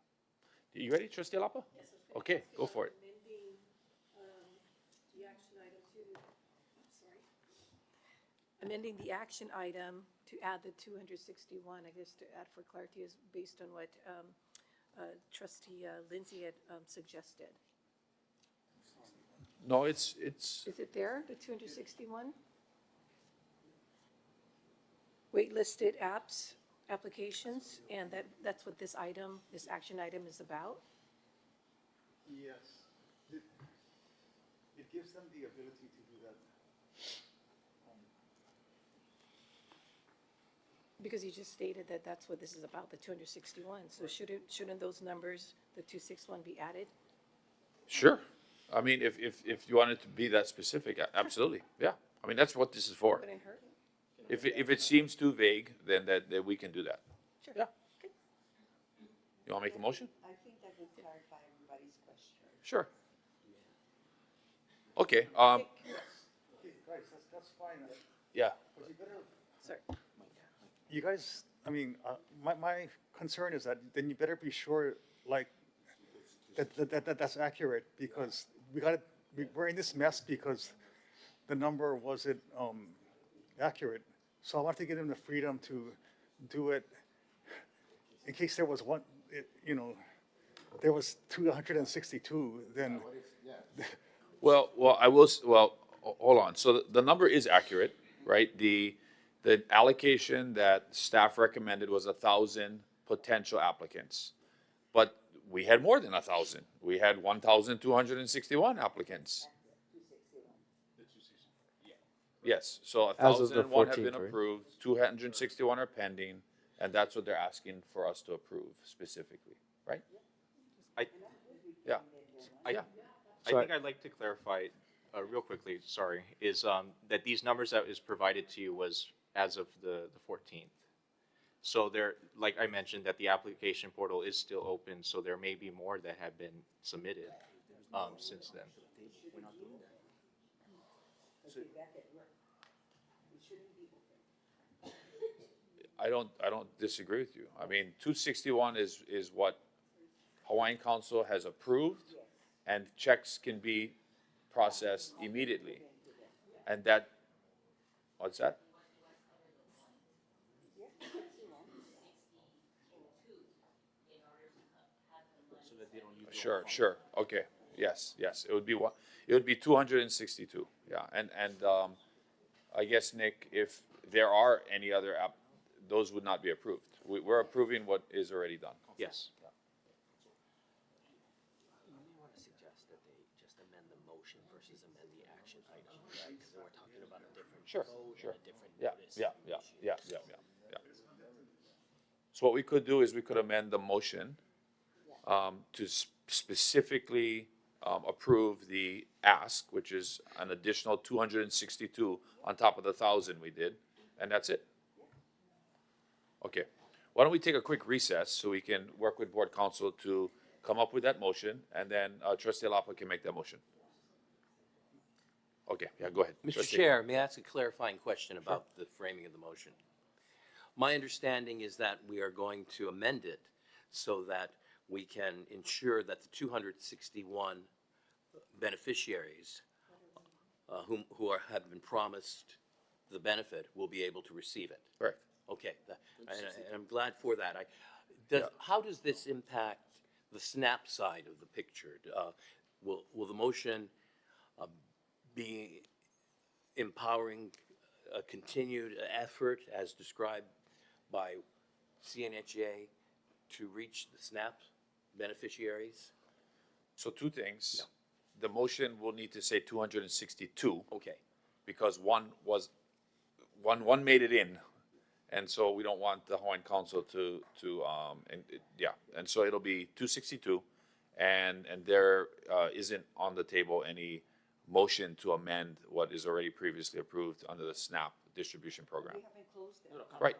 Speaker 2: You ready, Trustee Lapa? Yes. Okay, go for it.
Speaker 12: Amending the action item to add the 261, I guess to add for clarity, is based on what Trustee Lindsay had suggested.
Speaker 2: No, it's.
Speaker 12: Is it there, the 261? Waitlisted applications, and that's what this action item is about?
Speaker 13: Yes. It gives them the ability to do that.
Speaker 12: Because you just stated that that's what this is about, the 261. So shouldn't those numbers, the 261, be added?
Speaker 2: Sure. I mean, if you wanted to be that specific, absolutely. Yeah. I mean, that's what this is for.
Speaker 12: Wouldn't hurt.
Speaker 2: If it seems too vague, then that we can do that.
Speaker 12: Sure.
Speaker 2: Yeah.
Speaker 12: Okay.
Speaker 2: You want to make a motion?
Speaker 7: I think that would clarify everybody's question.
Speaker 2: Sure. Okay.
Speaker 13: Okay, guys, that's fine.
Speaker 2: Yeah.
Speaker 13: But you better,
Speaker 12: Sorry.
Speaker 13: you guys, I mean, my concern is that then you better be sure, like, that's accurate, because we're in this mess because the number wasn't accurate. So I want to give them the freedom to do it in case there was there was 262, then.
Speaker 2: Well, hold on. So the number is accurate, right? The allocation that staff recommended was 1,000 potential applicants, but we had more than 1,000. We had 1,261 applicants. Yes, so
Speaker 9: As of the
Speaker 2: 1,001 have been
Speaker 9: 14th, right?
Speaker 2: approved, 261 are pending, and that's what they're asking for us to approve specifically, right? Yeah.
Speaker 10: I
Speaker 9: So
Speaker 10: think I'd like to clarify, real quickly, sorry, is that these numbers that is provided to you was as of the 14th. So there, like I mentioned, that the application portal is still open, so there may be more that have been submitted since then.
Speaker 2: I don't disagree with you. I mean, 261 is what Hawaiian Council has approved, and checks can be processed immediately. And that, what's that? Sure. Okay. Yes. It would be one. It would be 262. Yeah. And I guess, Nick, if there are any other those would not be approved. We're approving what is already done.
Speaker 10: Yes.
Speaker 6: You may want to suggest that they just amend the motion versus amend the action item, right? Because then we're talking about a different vote and a different notice.
Speaker 2: Yeah. So what we could do is we could amend the motion to specifically approve the ask, which is an additional 262 on top of the 1,000 we did, and that's it. Okay, why don't we take a quick recess so we can work with board council to come up with that motion, and then Trustee Lāpa can make that motion. Okay, yeah, go ahead.
Speaker 6: Mr.
Speaker 2: Trustee.
Speaker 6: Chair, may I ask a clarifying question about the framing of the motion? My understanding is that we are going to amend it so that we can ensure that the 261 beneficiaries have been promised the benefit will be able to receive it.
Speaker 2: Correct.
Speaker 6: Okay, and I'm glad for that. How does this impact the SNAP side of the picture? Will the motion be empowering a continued effort as described by CNHA to reach the SNAP beneficiaries?
Speaker 2: So two things. The motion will need to say 262.
Speaker 6: Okay.
Speaker 2: Because one made it in, and so we don't want the Hawaiian Council to and so it'll be 262, and there isn't on the table any motion to amend what is already previously approved under the SNAP distribution program.
Speaker 7: We haven't closed it.
Speaker 2: Right,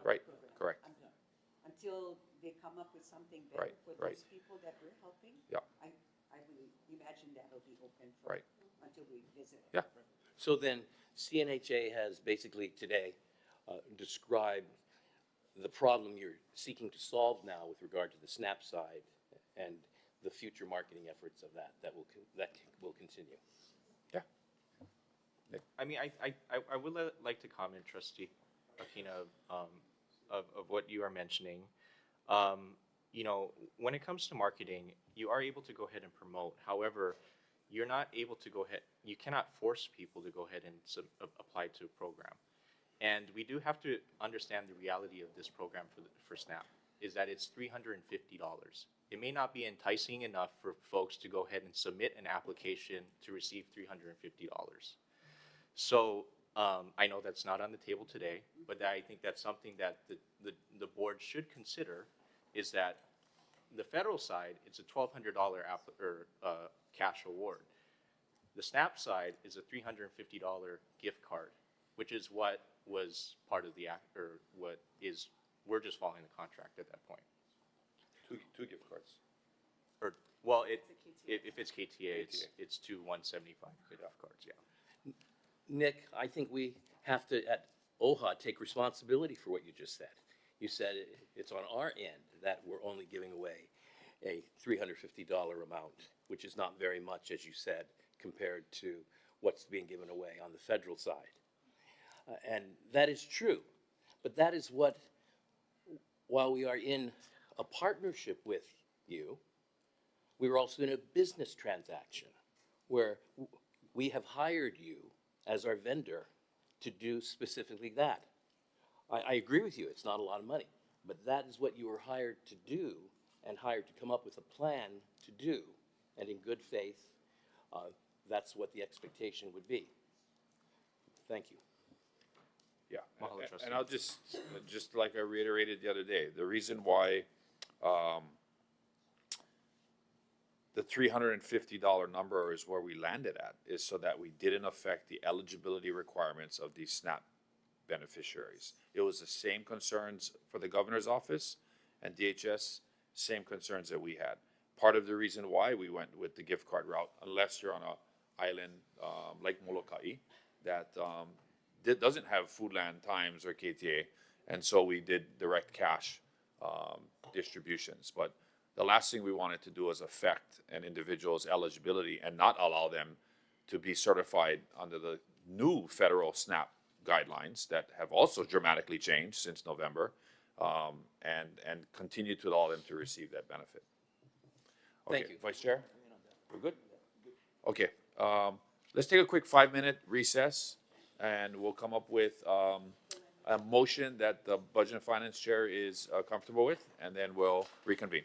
Speaker 2: right, correct.
Speaker 7: Until they come up with something better for those people that we're helping.
Speaker 2: Yeah.
Speaker 7: I will imagine that'll be open for,
Speaker 2: Right.
Speaker 7: until we visit.
Speaker 2: Yeah.
Speaker 6: So then CNHA has basically today described the problem you're seeking to solve now with regard to the SNAP side and the future marketing efforts of that will continue.
Speaker 2: Yeah.
Speaker 10: I mean, I would like to comment, Trustee Aquina, of what you are mentioning. You know, when it comes to marketing, you are able to go ahead and promote. However, you're not able to go ahead, you cannot force people to go ahead and apply to a program. And we do have to understand the reality of this program for SNAP, is that it's $350. It may not be enticing enough for folks to go ahead and submit an application to receive $350. So I know that's not on the table today, but I think that's something that the board should consider, is that the federal side, it's a $1,200 cash award. The SNAP side is a $350 gift card, which is what was part of the act, or what is, we're just following the contract at that point.
Speaker 2: Two gift cards.
Speaker 10: Or, well, if it's KTA, it's two 175 gift cards, yeah.
Speaker 6: Nick, I think we have to, at OHA, take responsibility for what you just said. You said it's on our end that we're only giving away a $350 amount, which is not very much, as you said, compared to what's being given away on the federal side. And that is true, but that is what, while we are in a partnership with you, we were also in a business transaction where we have hired you as our vendor to do specifically that. I agree with you, it's not a lot of money, but that is what you were hired to do and hired to come up with a plan to do. And in good faith, that's what the expectation would be. Thank you.
Speaker 2: Yeah,
Speaker 10: Mahalo, Trustee.
Speaker 2: and I'll just like I reiterated the other day, the reason why the $350 number is where we landed at is so that we didn't affect the eligibility requirements of these SNAP beneficiaries. It was the same concerns for the governor's office and DHS, same concerns that we had. Part of the reason why we went with the gift card route, unless you're on an island like Molokai, that doesn't have Foodland Times or KTA, and so we did direct cash distributions. But the last thing we wanted to do was affect an individual's eligibility and not allow them to be certified under the new federal SNAP guidelines that have also dramatically changed since November, and continue to allow them to receive that benefit. Okay,
Speaker 6: Thank you.
Speaker 2: Vice Chair, we're good? Okay, let's take a quick 5-minute recess, and we'll come up with a motion that the Budget and Finance Chair is comfortable with, and then we'll reconvene.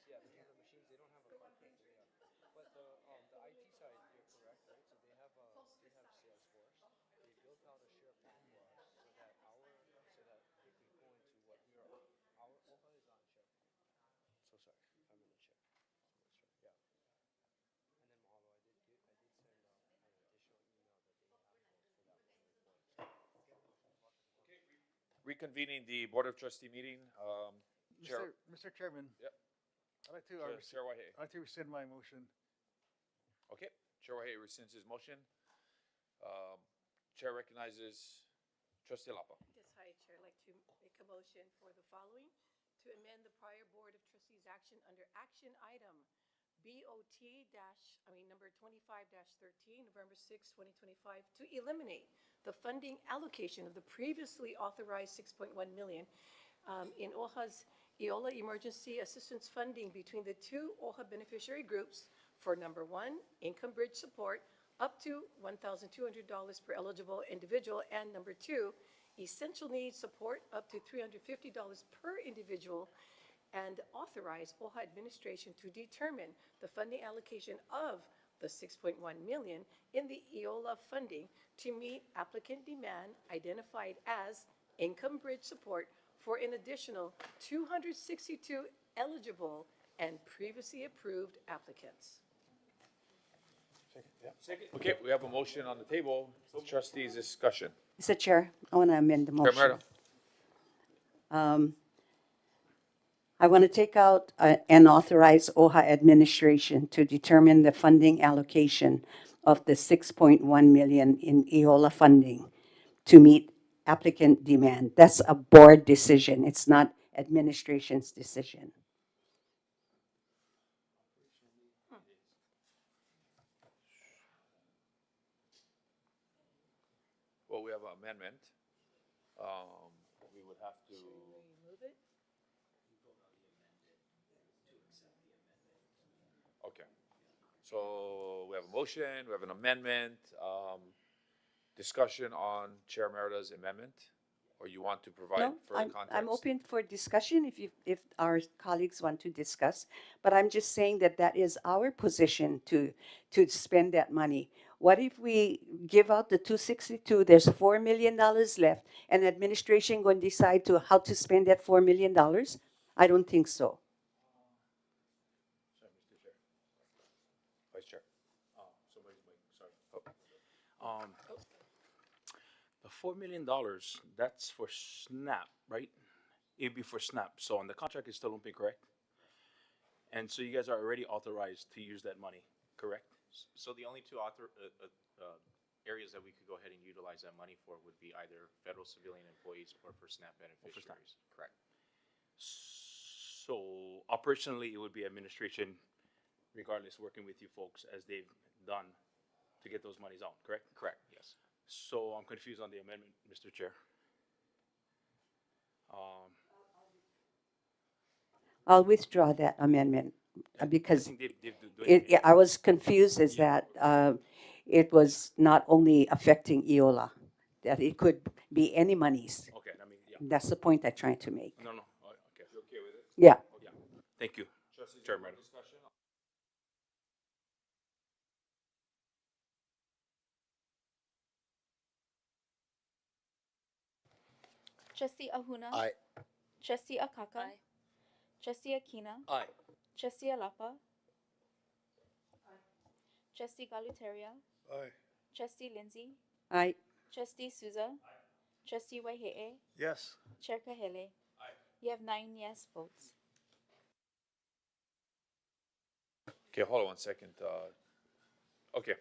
Speaker 9: Yeah, because the machines, they don't have a contract, yeah. But the IT side, you're correct, right? So they have Salesforce. They built out a SharePoint for us so that they could go into what we are, our OHA is on SharePoint. So sorry, if I'm in the chair. So let's try, yeah. And then Mahalo, I did send an additional email that they have for that one report.
Speaker 2: Reconvening the Board of Trustee meeting, Chair.
Speaker 13: Mr. Chairman.
Speaker 2: Yep.
Speaker 13: I'd like to,
Speaker 2: Chair Wahe.
Speaker 13: I'd like to rescind my motion.
Speaker 2: Okay, Chair Wahe rescinds his motion. Chair recognizes Trustee Lapa.
Speaker 12: Yes, hi, Chair. I'd like to make a motion for the following, to amend the prior Board of Trustees action under action item number 25-13, November 6, 2025, to eliminate the funding allocation of the previously authorized 6.1 million in OHA's EOLA Emergency Assistance Funding between the two OHA beneficiary groups for number 1, income bridge support, up to $1,200 per eligible individual, and number 2, essential needs support, up to $350 per individual, and authorize OHA administration to determine the funding allocation of the 6.1 million in the EOLA funding to meet applicant demand identified as income bridge support for an additional 262 eligible and previously approved applicants.
Speaker 2: Second. Okay, we have a motion on the table. Trustees discussion.
Speaker 7: Mr. Chair, I want to amend the
Speaker 2: Chair
Speaker 7: motion.
Speaker 2: Merida.
Speaker 7: I want to take out and authorize OHA administration to determine the funding allocation of the 6.1 million in EOLA funding to meet applicant demand. That's a board decision. It's not administration's decision.
Speaker 2: Well, we have an amendment. We would have to.
Speaker 12: Remove it?
Speaker 2: Okay. So we have a motion, we have an amendment, discussion on Chair Merida's amendment? Or you want to provide
Speaker 7: No,
Speaker 2: further
Speaker 7: I'm
Speaker 2: context?
Speaker 7: open for discussion if our colleagues want to discuss, but I'm just saying that that is our position to spend that money. What if we give out the 262, there's $4 million left, and administration going to decide how to spend that $4 million? I don't think so.
Speaker 2: Sorry, Mr. Chair. Vice Chair.
Speaker 3: Somebody's mic, sorry. The $4 million, that's for SNAP, right? It'd be for SNAP. So on the contract is still open, correct? And so you guys are already authorized to use that money, correct?
Speaker 10: So the only two areas that we could go ahead and utilize that money for would be either federal civilian employees or for SNAP beneficiaries. Correct.
Speaker 3: So operationally, it would be administration, regardless, working with you folks as they've done to get those monies out, correct?
Speaker 10: Correct, yes.
Speaker 3: So I'm confused on the amendment, Mr. Chair.
Speaker 7: I'll withdraw that amendment because
Speaker 3: I think they've
Speaker 7: I was confused as that it was not only affecting EOLA, that it could be any monies.
Speaker 3: okay, I mean, yeah.
Speaker 7: That's the point I'm trying to make.
Speaker 3: No, okay.
Speaker 2: You okay with it?
Speaker 7: Yeah.
Speaker 3: Yeah, thank you.
Speaker 2: Trustees,
Speaker 3: Chair
Speaker 2: any more
Speaker 3: Merida.
Speaker 2: discussion?
Speaker 5: Trustee Ahuna.
Speaker 6: Aye.
Speaker 5: Trustee Akaka. Trustee Akina.
Speaker 6: Aye.
Speaker 5: Trustee Alapa. Trustee Galuteria.
Speaker 4: Aye.
Speaker 5: Trustee Lindsay.
Speaker 7: Aye.
Speaker 5: Trustee Souza. Trustee Waihe'e.
Speaker 13: Yes.
Speaker 5: Chair Kahele. You have 9 yes votes.
Speaker 2: Okay, hold on one second. Okay.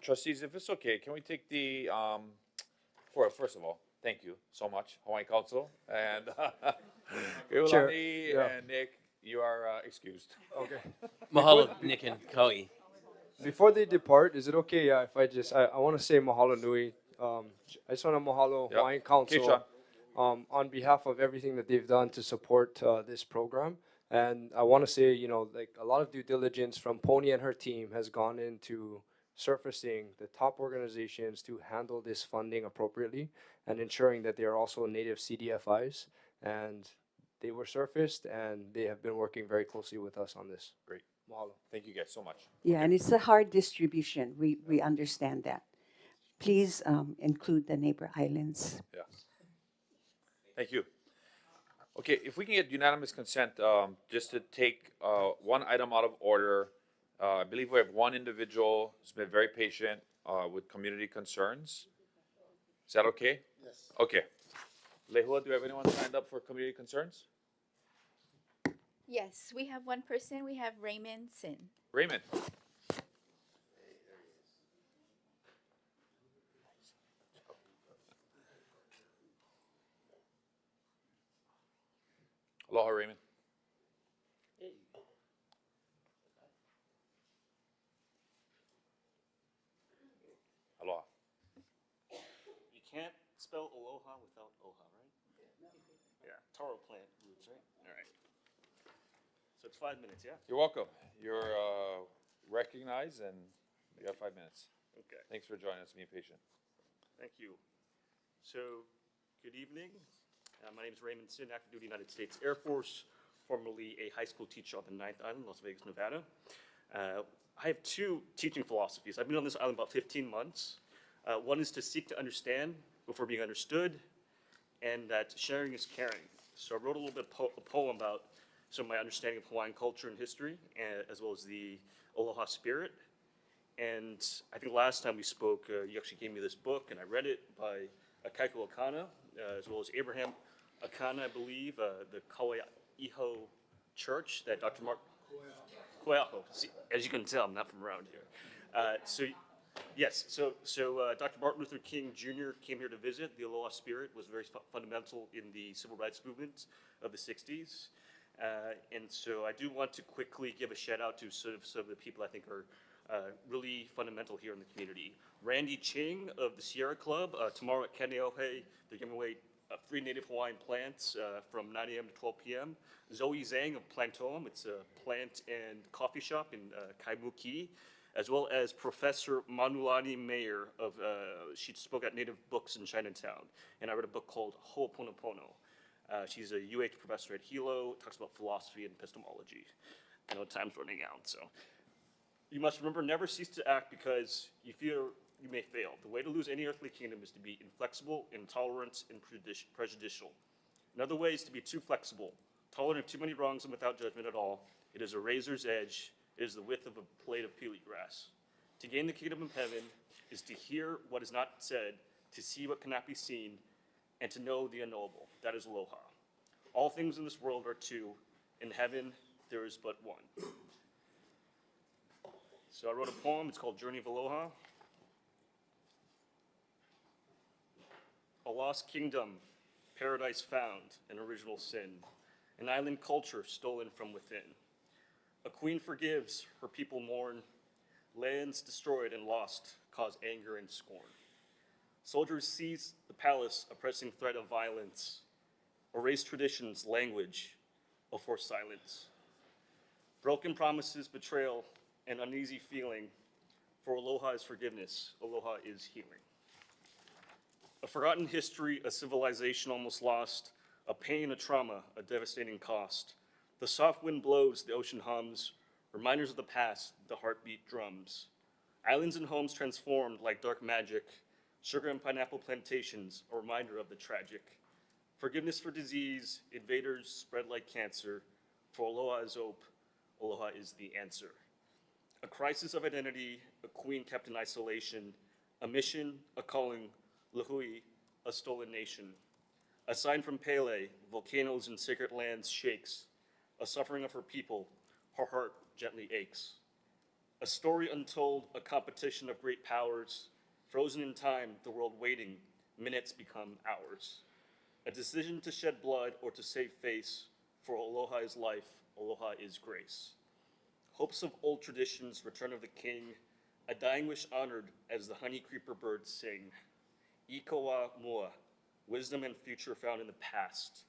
Speaker 2: Trustees, if it's okay, can we take the, first of all, thank you so much, Hawaiian Council, and Iolani and Nick, you are excused.
Speaker 9: Okay.
Speaker 6: Mahalo, Nick and Kaui.
Speaker 9: Before they depart, is it okay if I want to say mahalo nui. I just want to mahalo
Speaker 2: Yep.
Speaker 9: Hawaiian Council
Speaker 2: Keisha.
Speaker 9: on behalf of everything that they've done to support this program. And I want to say, like a lot of due diligence from Pony and her team has gone into surfacing the top organizations to handle this funding appropriately and ensuring that they are also native CDFIs. And they were surfaced, and they have been working very closely with us on this.
Speaker 2: Great.
Speaker 9: Mahalo.
Speaker 2: Thank you guys so much.
Speaker 7: Yeah, and it's a hard distribution. We understand that. Please include the neighbor islands.
Speaker 2: Yeah. Thank you. Okay, if we can get unanimous consent, just to take, one item out of order. I believe we have one individual who's been very patient, with community concerns. Is that okay? Yes. Okay. Lehua, do you have anyone signed up for community concerns?
Speaker 5: Yes, we have one person. We have Raymond Sin.
Speaker 2: Raymond? Aloha, Raymond. Aloha.
Speaker 14: You can't spell aloha without oha, right? Yeah, taro plant roots, right? All right. So it's 5 minutes, yeah?
Speaker 2: You're welcome. You're, recognized, and you got 5 minutes.
Speaker 14: Okay,
Speaker 2: Thanks for joining us, being patient.
Speaker 14: thank you. So, good evening. My name is Raymond Sin, active duty United States Air Force, formerly a high school teacher on the 9th Island, Las Vegas, Nevada. I have two teaching philosophies. I've been on this island about 15 months. One is to seek to understand before being understood, and that sharing is caring. So I wrote a little bit of a poem about some of my understanding of Hawaiian culture and history, as well as the aloha spirit. And I think last time we spoke, you actually gave me this book, and I read it by Kaiko Akana, as well as Abraham Akana, I believe, the Kauai'iho Church that Dr. Kauai'iho. See, as you can tell, I'm not from around here. Yes, so Dr. Martin Luther King Jr. came here to visit. The aloha spirit was very fundamental in the civil rights movement of the 60s. And so I do want to quickly give a shout out to sort of some of the people I think are really fundamental here in the community. Randy Ching of the Sierra Club, tomorrow at Kaneohe, they're giving away 3 native Hawaiian plants from 9 a.m. to 12 p.m. Zoe Zhang of Plantoam, it's a plant and coffee shop in Kaimuki, as well as Professor Manulani Mayer of, she spoke at Native Books in Chinatown, and I read a book called Ho'oponopono. She's a UH professor at Hilo, talks about philosophy and epistemology. I know time's running out, so. You must remember, never cease to act because you fear you may fail. The way to lose any earthly kingdom is to be inflexible, intolerant, and prejudicial. Another way is to be too flexible, tolerant of too many wrongs and without judgment at all. It is a razor's edge. It is the width of a blade of peely grass. To gain the kingdom of heaven is to hear what is not said, to see what cannot be seen, and to know the unknowable. That is aloha. All things in this world are two. In heaven, there is but one. So I wrote a poem, it's called Journey of Aloha. A lost kingdom, paradise found, an original sin, an island culture stolen from within. A queen forgives, her people mourn, lands destroyed and lost cause anger and scorn. Soldiers seize the palace, oppressing threat of violence, erase traditions, language, or force silence. Broken promises, betrayal, and uneasy feeling, for aloha is forgiveness, aloha is healing. A forgotten history, a civilization almost lost, a pain, a trauma, a devastating cost. The soft wind blows, the ocean hums, reminders of the past, the heartbeat drums. Islands and homes transformed like dark magic, sugar and pineapple plantations, a reminder of the tragic. Forgiveness for disease, invaders spread like cancer, for aloha is hope, aloha is the answer. A crisis of identity, a queen kept in isolation, a mission, a calling, Lahui, a stolen nation. A sign from Pele, volcanoes in sacred lands shakes, a suffering of her people, her heart gently aches. A story untold, a competition of great powers, frozen in time, the world waiting, minutes become hours. A decision to shed blood or to save face, for aloha is life, aloha is grace. Hopes of old traditions, return of the king, a dying wish honored as the honey creeper birds sing. Ikoa mua, wisdom and future found in the past.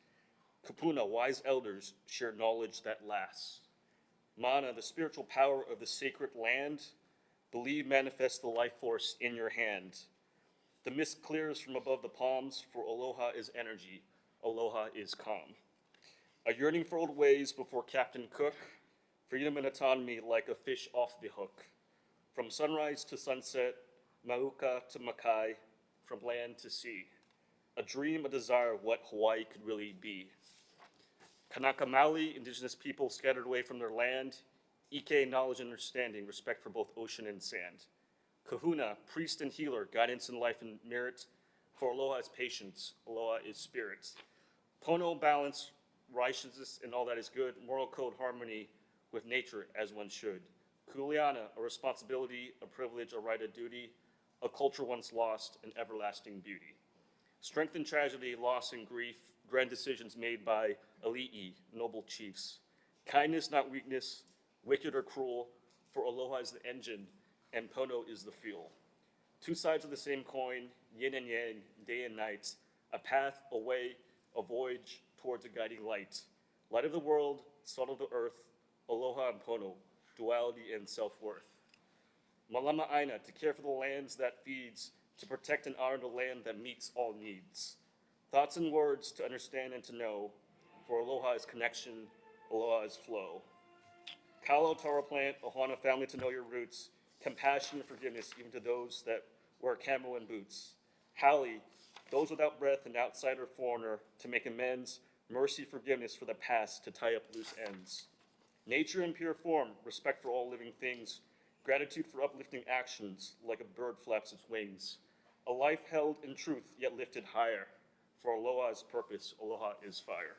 Speaker 14: Kupuna, wise elders, share knowledge that lasts. Mana, the spiritual power of the sacred land, believe manifest the life force in your hand. The mist clears from above the palms, for aloha is energy, aloha is calm. A yearning for old ways before Captain Cook, freedom and autonomy like a fish off the hook. From sunrise to sunset, Mauka to Makai, from land to sea. A dream, a desire of what Hawaii could really be. Kanaka Maoli, indigenous people scattered away from their land. Ike, knowledge and understanding, respect for both ocean and sand. Kahuna, priest and healer, guidance in life and merit. For aloha is patience, aloha is spirit. Pono, balance, righteousness and all that is good. Moral code, harmony with nature as one should. Kuleana, a responsibility, a privilege, a right, a duty. A culture once lost, an everlasting beauty. Strength and tragedy, loss and grief, grand decisions made by ali'i, noble chiefs. Kindness, not weakness, wicked or cruel, for aloha is the engine and pono is the fuel. Two sides of the same coin, yin and yang, day and night, a path, a way, a voyage towards a guiding light. Light of the world, salt of the earth, aloha and pono, duality and self-worth. Malama aina, to care for the lands that feeds, to protect and honor the land that meets all needs. Thoughts and words to understand and to know, for aloha is connection, aloha is flow. Kalo taro plant, ohana family to know your roots, compassion and forgiveness even to those that wear camo and boots. Hali, those without breath and outsider foreigner to make amends, mercy, forgiveness for the past to tie up loose ends. Nature in pure form, respect for all living things, gratitude for uplifting actions like a bird flaps its wings. A life held in truth yet lifted higher, for aloha is purpose, aloha is fire.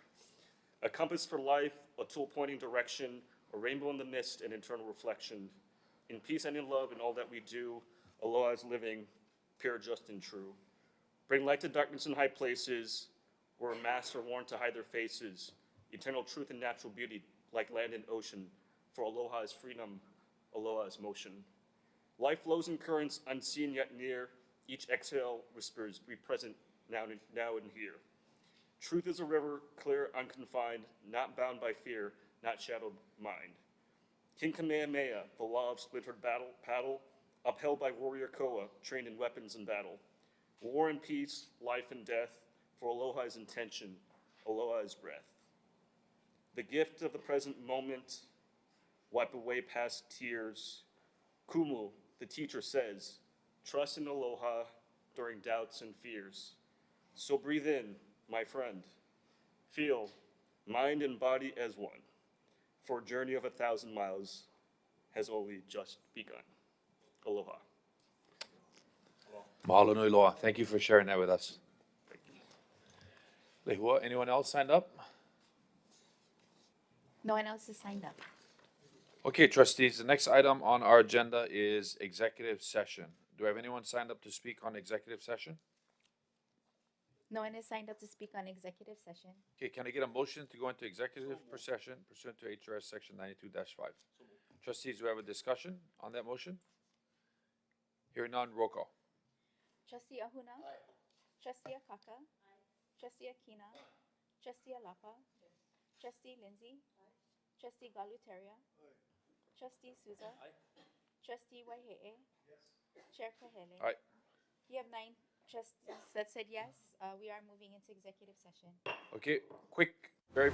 Speaker 14: A compass for life, a tool pointing direction, a rainbow in the mist and internal reflection. In peace and in love in all that we do, aloha is living, pure, just, and true. Bring light to darkness in high places, where masks are worn to hide their faces. Eternal truth and natural beauty, like land and ocean, for aloha is freedom, aloha is motion. Life flows in currents unseen yet near. Each exhale whispers, be present now and here. Truth is a river, clear, unconfined, not bound by fear, not shadowed mind. King Kamehameha, the law of splintered paddle, upheld by warrior Koa, trained in weapons and battle. War and peace, life and death, for aloha is intention, aloha is breath. The gift of the present moment, wipe away past tears. Kumu, the teacher says, trust in aloha during doubts and fears. So breathe in, my friend. Feel mind and body as one. For a journey of 1,000 miles has only just begun. Aloha.
Speaker 2: Mahalo nui loa. Thank you for sharing that with us. Lehua, anyone else signed up?
Speaker 5: No one else has signed up.
Speaker 2: Okay, trustees, the next item on our agenda is executive session. Do I have anyone signed up to speak on executive session?
Speaker 5: No one has signed up to speak on executive session.
Speaker 2: Okay, can I get a motion to go into executive session pursuant to HRS section 92-5? Trustees, do we have a discussion on that motion? Hearing none, roll call.
Speaker 5: Trustee Ahuna? Aye. Trustee Akaka? Aye. Trustee Akina? Aye. Trustee Alapa? Yes. Trustee Lindsay? Aye. Trustee Galuteria? Aye. Trustee Souza? Aye. Trustee Waihe'e? Yes. Chair Kahele?
Speaker 2: Aye.
Speaker 5: You have 9 trustees that said yes. We are moving into executive session.
Speaker 2: Okay, quick, very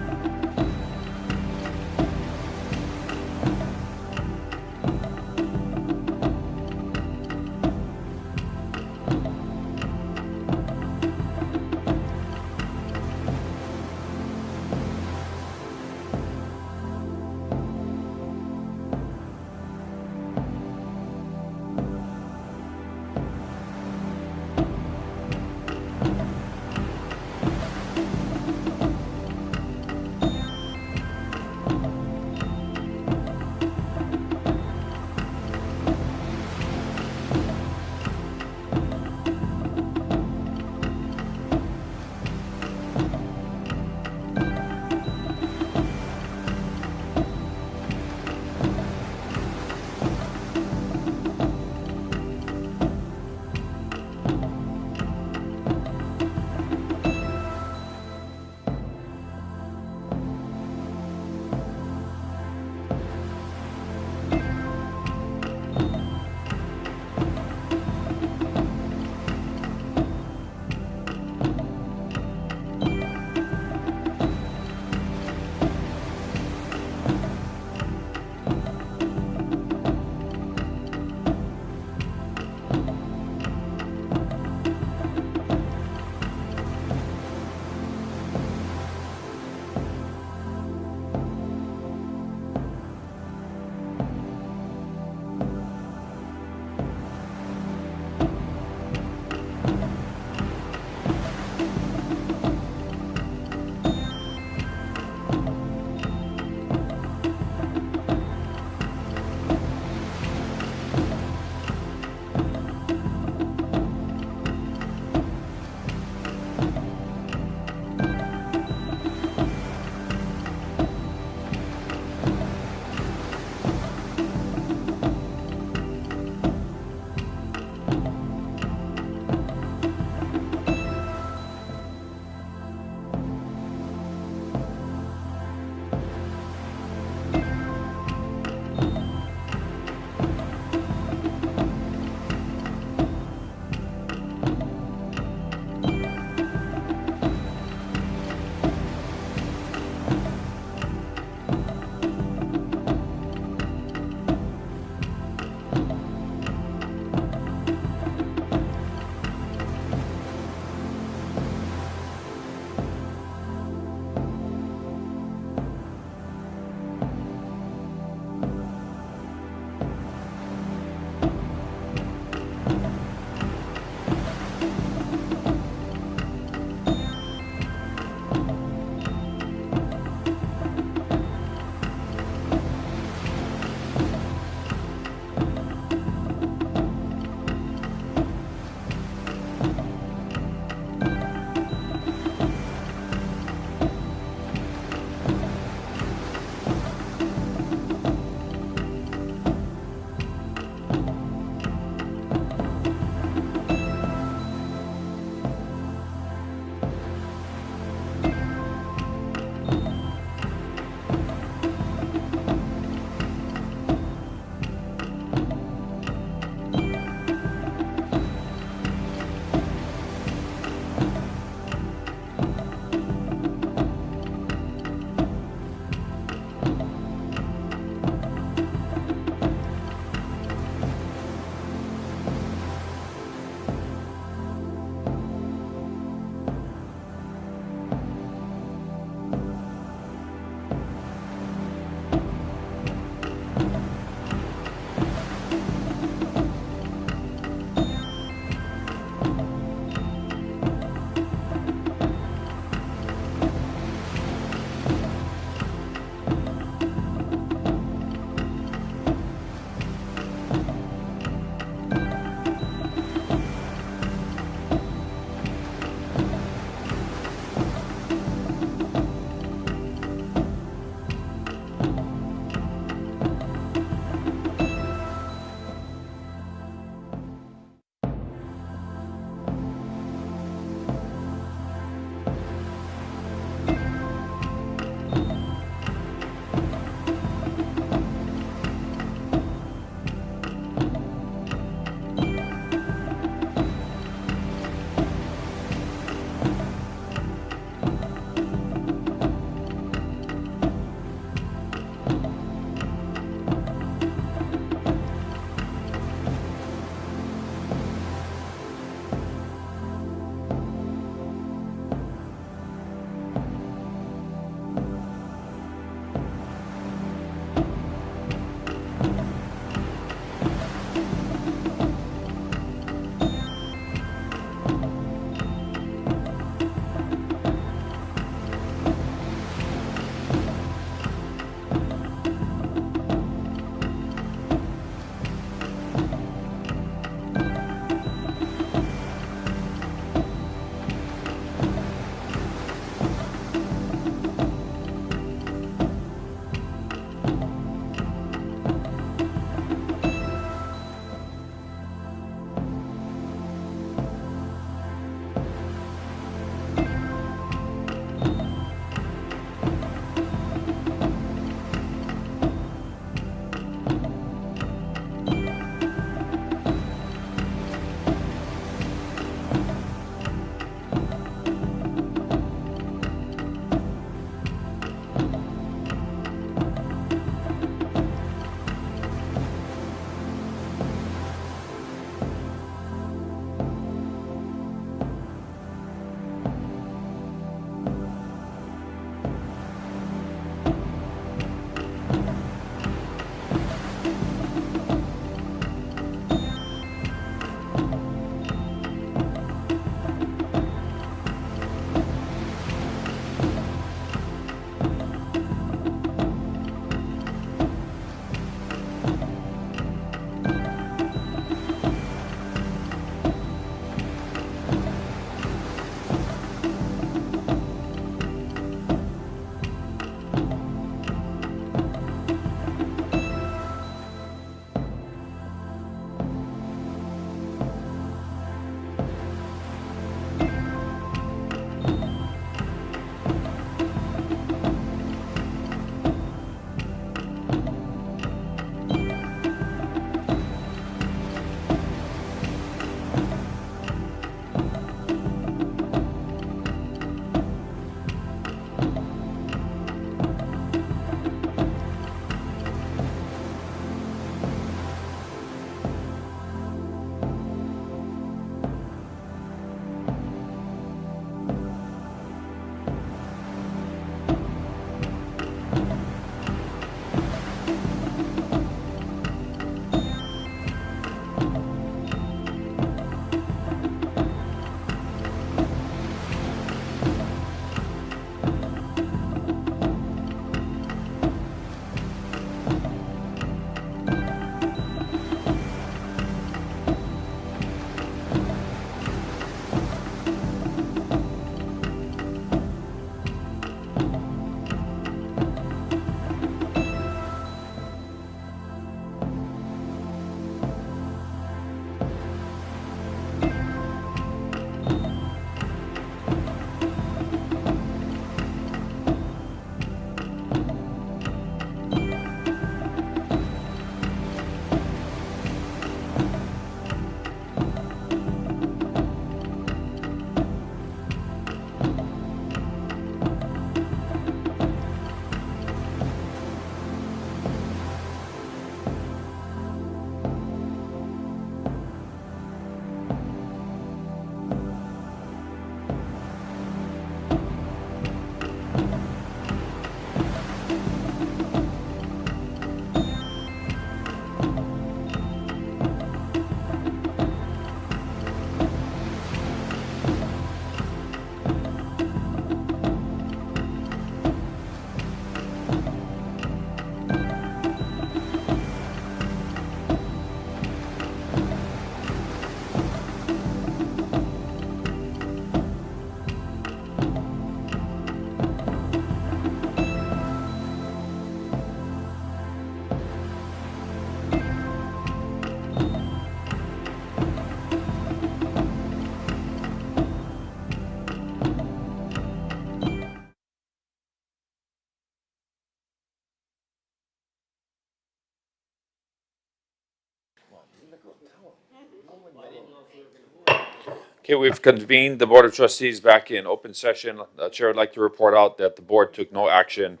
Speaker 2: Okay, we've convened the Board of Trustees back in open session. The Chair would like to report out that the board took no action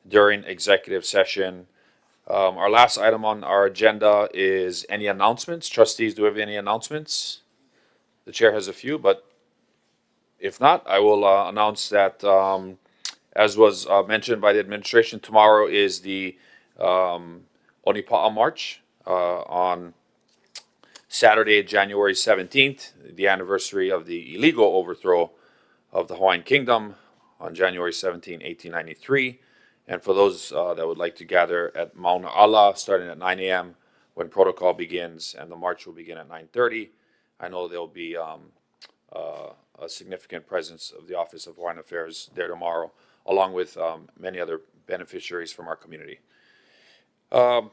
Speaker 2: during executive session. Our last item on our agenda is any announcements. Trustees, do we have any announcements? The Chair has a few, but if not, I will announce that, as was mentioned by the administration, tomorrow is the Onipa'a March on Saturday, January 17th, the anniversary of the illegal overthrow of the Hawaiian Kingdom on January 17, 1893. And for those that would like to gather at Mauna Ala, starting at 9 a.m. when protocol begins, and the march will begin at 9:30. I know there'll be a significant presence of the Office of Hawaiian Affairs there tomorrow, along with many other beneficiaries from our community. OHA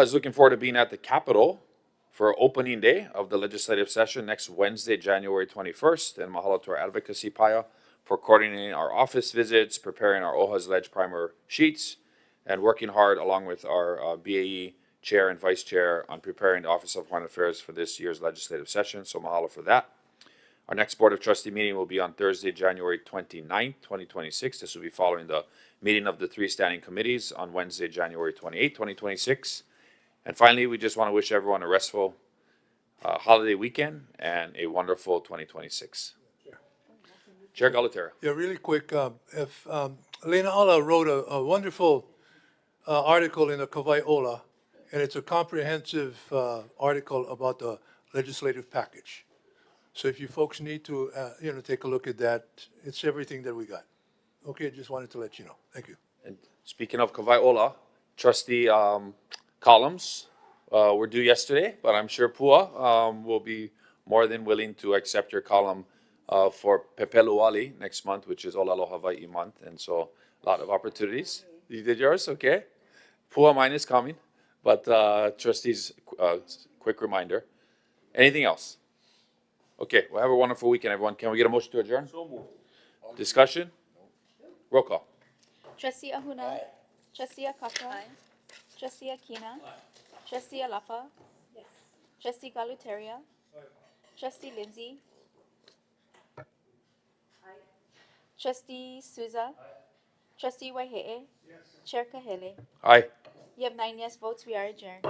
Speaker 2: is looking forward to being at the Capitol for opening day of the legislative session next Wednesday, January 21st, and mahalo to our advocacy paya for coordinating our office visits, preparing our OHA's Ledge Primer sheets, and working hard along with our BAE Chair and Vice Chair on preparing the Office of Hawaiian Affairs for this year's legislative session, so mahalo for that. Our next Board of Trustee meeting will be on Thursday, January 29th, 2026. This will be following the meeting of the three standing committees on Wednesday, January 28th, 2026. And finally, we just want to wish everyone a restful holiday weekend and a wonderful 2026. Chair Galutera.
Speaker 4: Yeah, really quick, Lena Ala wrote a wonderful article in the Kawai Ola, and it's a comprehensive article about the legislative package. So if you folks need to, take a look at that, it's everything that we got. Okay, just wanted to let you know. Thank you.
Speaker 2: And speaking of Kawai Ola, trustee columns were due yesterday, but I'm sure Pua will be more than willing to accept your column for Pepeluali next month, which is Olalo Hawaii month, and so a lot of opportunities. You did yours, okay? Pua, mine is coming, but trustees, quick reminder. Anything else? Okay, well, have a wonderful weekend, everyone. Can we get a motion to adjourn? So moved. Discussion? Roll call.
Speaker 5: Trustee Ahuna. Trustee Akaka. Trustee Akina. Trustee Alapa. Yes. Trustee Galuteria. Trustee Lindsay. Trustee Souza. Trustee Waihe'e. Chair Kahele.
Speaker 2: Aye.
Speaker 5: You have 9 yes votes. We are adjourned.